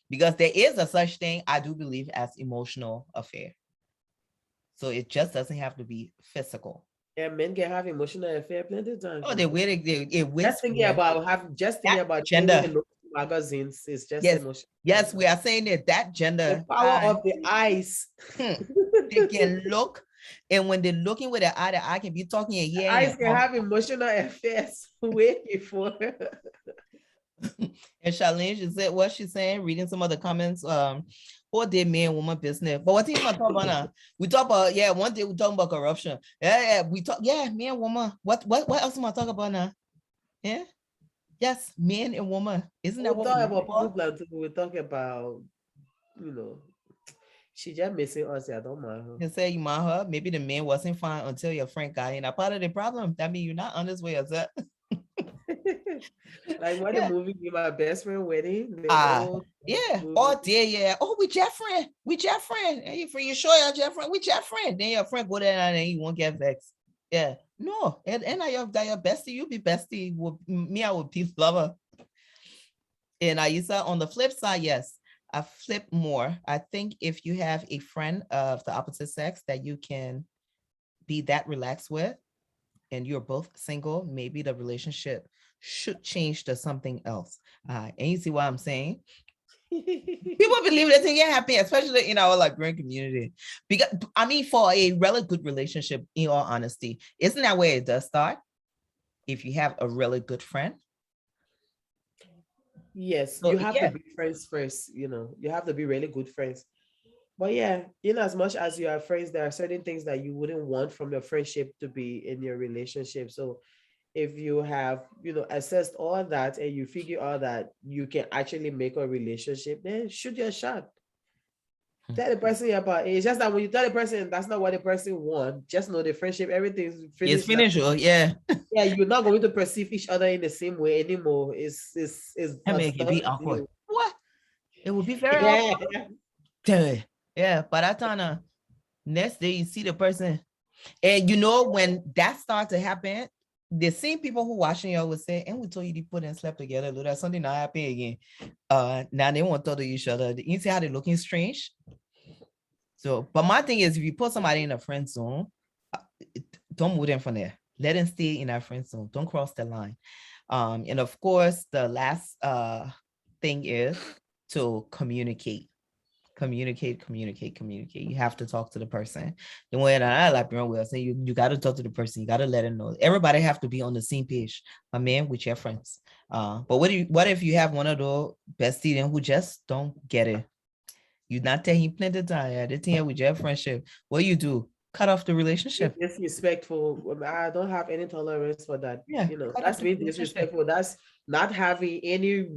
Because there is a such thing, I do believe, as emotional affair. So it just doesn't have to be physical. Yeah, men can have emotional affair plenty of times. Oh, they just thinking about gender magazines is just emotional. Yes, we are saying that gender. The power of the eyes. They can look, and when they're looking with the eye can be talking and hearing. Eyes can have emotional affairs way before. And Charlene, she said what she's saying, reading some of the comments. What day man woman business? But what thing I talk about now? We talk about one day we talk about corruption. We talk man woman. What else am I talk about now? Yeah. Yes, man and woman. Isn't that what we talk about? We talk about, she just missing us. I don't mind her. You say you mind her. Maybe the man wasn't fine until your friend got in. Now part of the problem, that means you're not honest with yourself. Like what the Yeah. movie Be My Best Friend Wedding, the old Yeah. movie. Oh dear, yeah. Oh, we Jeff friend. We Jeff friend. Hey, for you sure you're Jeff friend? We Jeff friend. Then your friend go there and then you won't get vexed. Yeah. No, and I have that your bestie, you be bestie with me, I would be lover. And Aisa, on the flip side, yes, I flip more. I think if you have a friend of the opposite sex that you can be that relaxed with, and you're both single, maybe the relationship should change to something else. And you see what I'm saying? People believe that thing ain't happy, especially in our like green community. Because I mean, for a really good relationship, in all honesty, isn't that where it does start? If you have a really good friend. Yes, So you have to yeah, be friends first, you have to be really good friends. But yeah, in as much as you are friends, there are certain things that you wouldn't want from your friendship to be in your relationship. So if you have, assessed all that and you figure out that you can actually make a relationship, then shoot your shot. Tell the person about it. It's just that when you tell the person that's not what the person wants, just know the friendship, everything's it's finished now. finished. Oh, yeah. Yeah, you're not going to perceive each other in the same way anymore. It's I a make it be done awkward. deal. What? It would be very Yeah. awkward. Yeah, but I thought next day you see the person. And you know, when that starts to happen, the same people who watching you would say, and we told you to put and slept together, look, that's something not happen again. Now they won't talk to each other. You see how they're looking strange? So, but my thing is, if you put somebody in a friend zone, don't move them from there. Let them stay in that friend zone. Don't cross the line. And of course, the last thing is to communicate. Communicate. You have to talk to the person. The way that I like will say you got to talk to the person. You got to let them know. Everybody have to be on the same page. My man, with your friends. But what if you have one of those besties who just don't get it? You're not taking plenty of time. The thing with your friendship, what you do? Cut off the relationship. Disrespectful. I don't have any tolerance for that. Yeah, cut off That's the being relationship. disrespectful. Not having any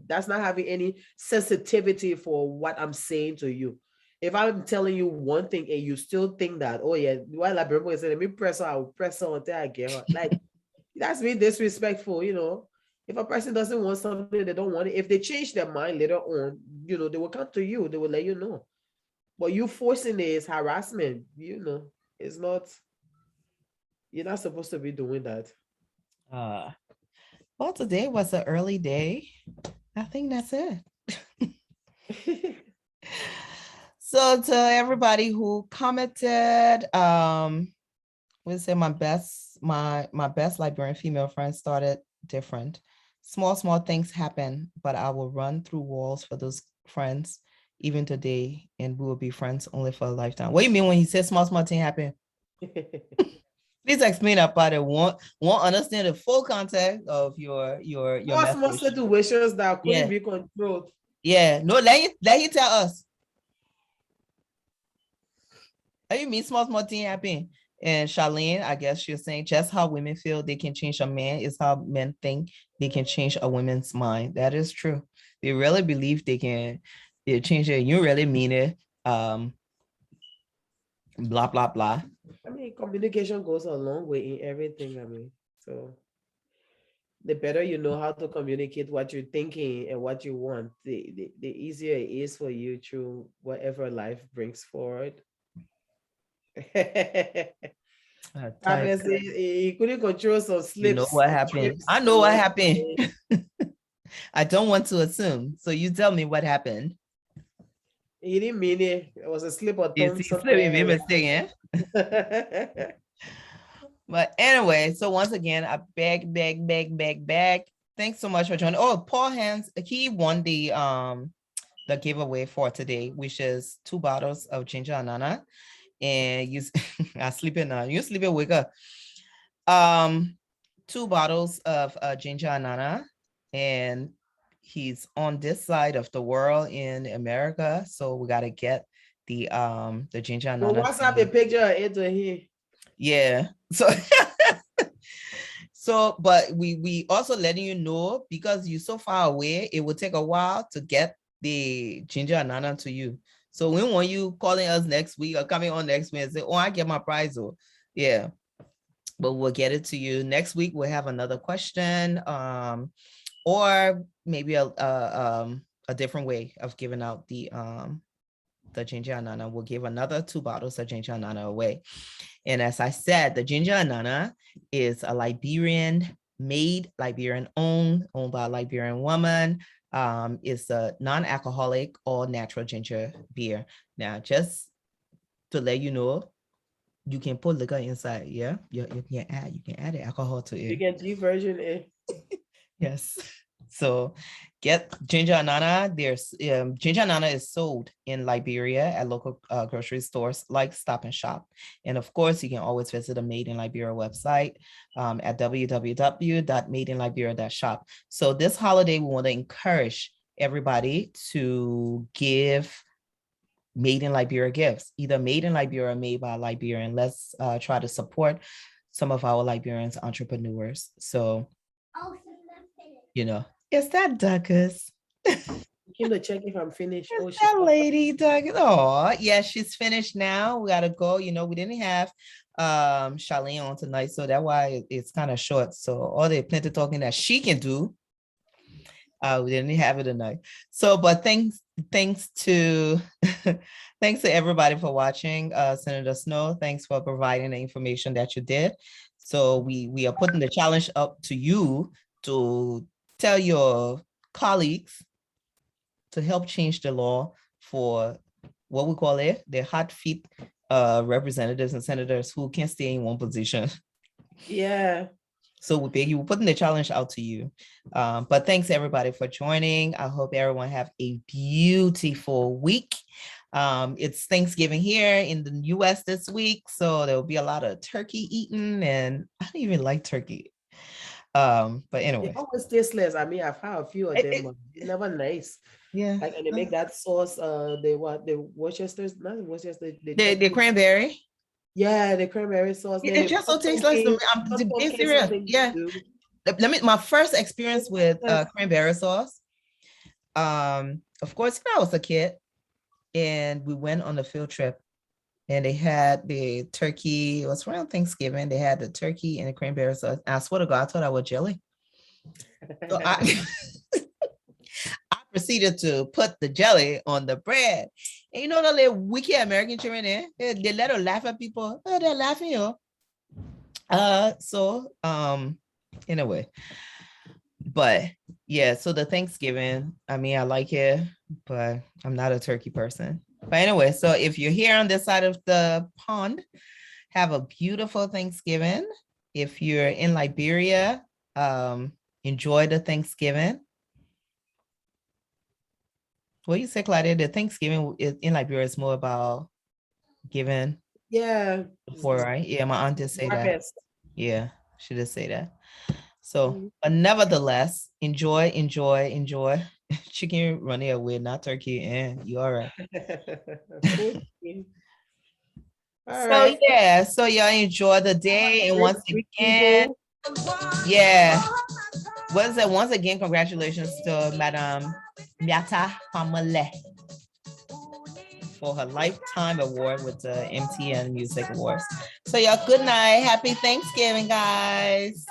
that's not having any sensitivity for what I'm saying to you. If I'm telling you one thing and you still think that, oh yeah, while I remember saying, let me press her, I will press her until I get her. Like that's being disrespectful. If a person doesn't want something, they don't want it. If they change their mind later on, they will come to you, they will let you know. But you forcing it is harassment, it's not, you're not supposed to be doing that. Well, today was an early day. I think that's it. So to everybody who commented, we say my best Liberian female friend started different. Small things happen, but I will run through walls for those friends even today, and we will be friends only for a lifetime. What do you mean when you say small thing happen? Please explain that part. Won't understand the full context of your Small message. situations that couldn't be controlled. Yeah, no, let you tell us. What do you mean small thing happen? And Charlene, I guess you're saying just how women feel they can change a man is how men think they can change a woman's mind. That is true. They really believe they change it. You really mean it. Blah, blah, blah. I mean, communication goes a long way in everything. So the better you know how to communicate what you're thinking and what you want, the easier it is for you through whatever life brings forward. He couldn't control some slips. You know what happened? I know what happened. I don't want to assume. So you tell me what happened. He didn't mean it. It was a slip or tongue. Mistake, eh? But anyway, so once again, I beg. Thanks so much for joining. Oh, Paul Hans, he won the giveaway for today, which is 2 bottles of ginger and nana. And you I sleeping now. You sleeping, wake up. 2 bottles of ginger and nana, and he's on this side of the world in America, so we got to get the ginger and nana. WhatsApp a picture of it to him. Yeah. So but we also letting you know, because you're so far away, it will take a while to get the ginger and nana to you. So we want you calling us next week or coming on next week and say, oh, I get my prize. Oh, yeah. but we'll get it to you next week. We'll have another question, or maybe a different way of giving out the ginger anana. We'll give another 2 bottles of ginger anana away. And as I said, the ginger anana is a Liberian made, Liberian owned by a Liberian woman. It's a non-alcoholic, all natural ginger beer. Now, just to let you know, you can put liquor inside. Yeah, you can add the alcohol to it. You can de-version it. Yes. So get ginger anana. There's ginger anana is sold in Liberia at local grocery stores like Stop and Shop. And of course, you can always visit the Made in Liberia website at www.madeinliberia.shop. So this holiday, we want to encourage everybody to give Made in Liberia gifts, either Made in Liberia or made by a Liberian. Let's try to support some of our Liberians entrepreneurs. So, is that Douglas? You to check if I'm finished. Is that lady Douglas? Oh, yeah, she's finished now. We gotta go. We didn't have Charlene on tonight, so that's why it's kind of short. So all the plenty talking that she can do. We didn't have it tonight. So, but thanks to thanks to everybody for watching. Senator Snow, thanks for providing the information that you did. So we are putting the challenge up to you to tell your colleagues to help change the law for what we call it, the hot feet representatives and senators who can't stay in one position. Yeah. So we're putting the challenge out to you. But thanks everybody for joining. I hope everyone have a beautiful week. It's Thanksgiving here in the US this week, so there'll be a lot of turkey eating, and I don't even like turkey. But anyway. It always tasteless. I mean, I've had a few of them, but it's never nice. Yeah. Like, and they make that sauce, the cranberry. Yeah, the cranberry sauce. It just so tastes like I'm being serious. Yeah. My first experience with cranberry sauce. Of course, I was a kid, and we went on a field trip, and they had the turkey. It was around Thanksgiving. They had the turkey and the cranberry sauce. I swear to God, I thought I was jelly. So I proceeded to put the jelly on the bread. And the little wicked American children there, they let her laugh at people. Oh, they're laughing, anyway. But yeah, so the Thanksgiving, I mean, I like it, but I'm not a turkey person. But anyway, so if you're here on this side of the pond, have a beautiful Thanksgiving. If you're in Liberia, enjoy the Thanksgiving. What do you say, Claudia? The Thanksgiving in Liberia is more about giving. Yeah. Before, right? Yeah, my aunt did say that. Yeah, she did say that. So, but nevertheless, enjoy. Chicken running away, not turkey, and you all right. So y'all enjoy the day, and once again, once again, congratulations to Madam Miata Hamale for her lifetime award with the MTN Music Awards. So y'all, good night, happy Thanksgiving, guys.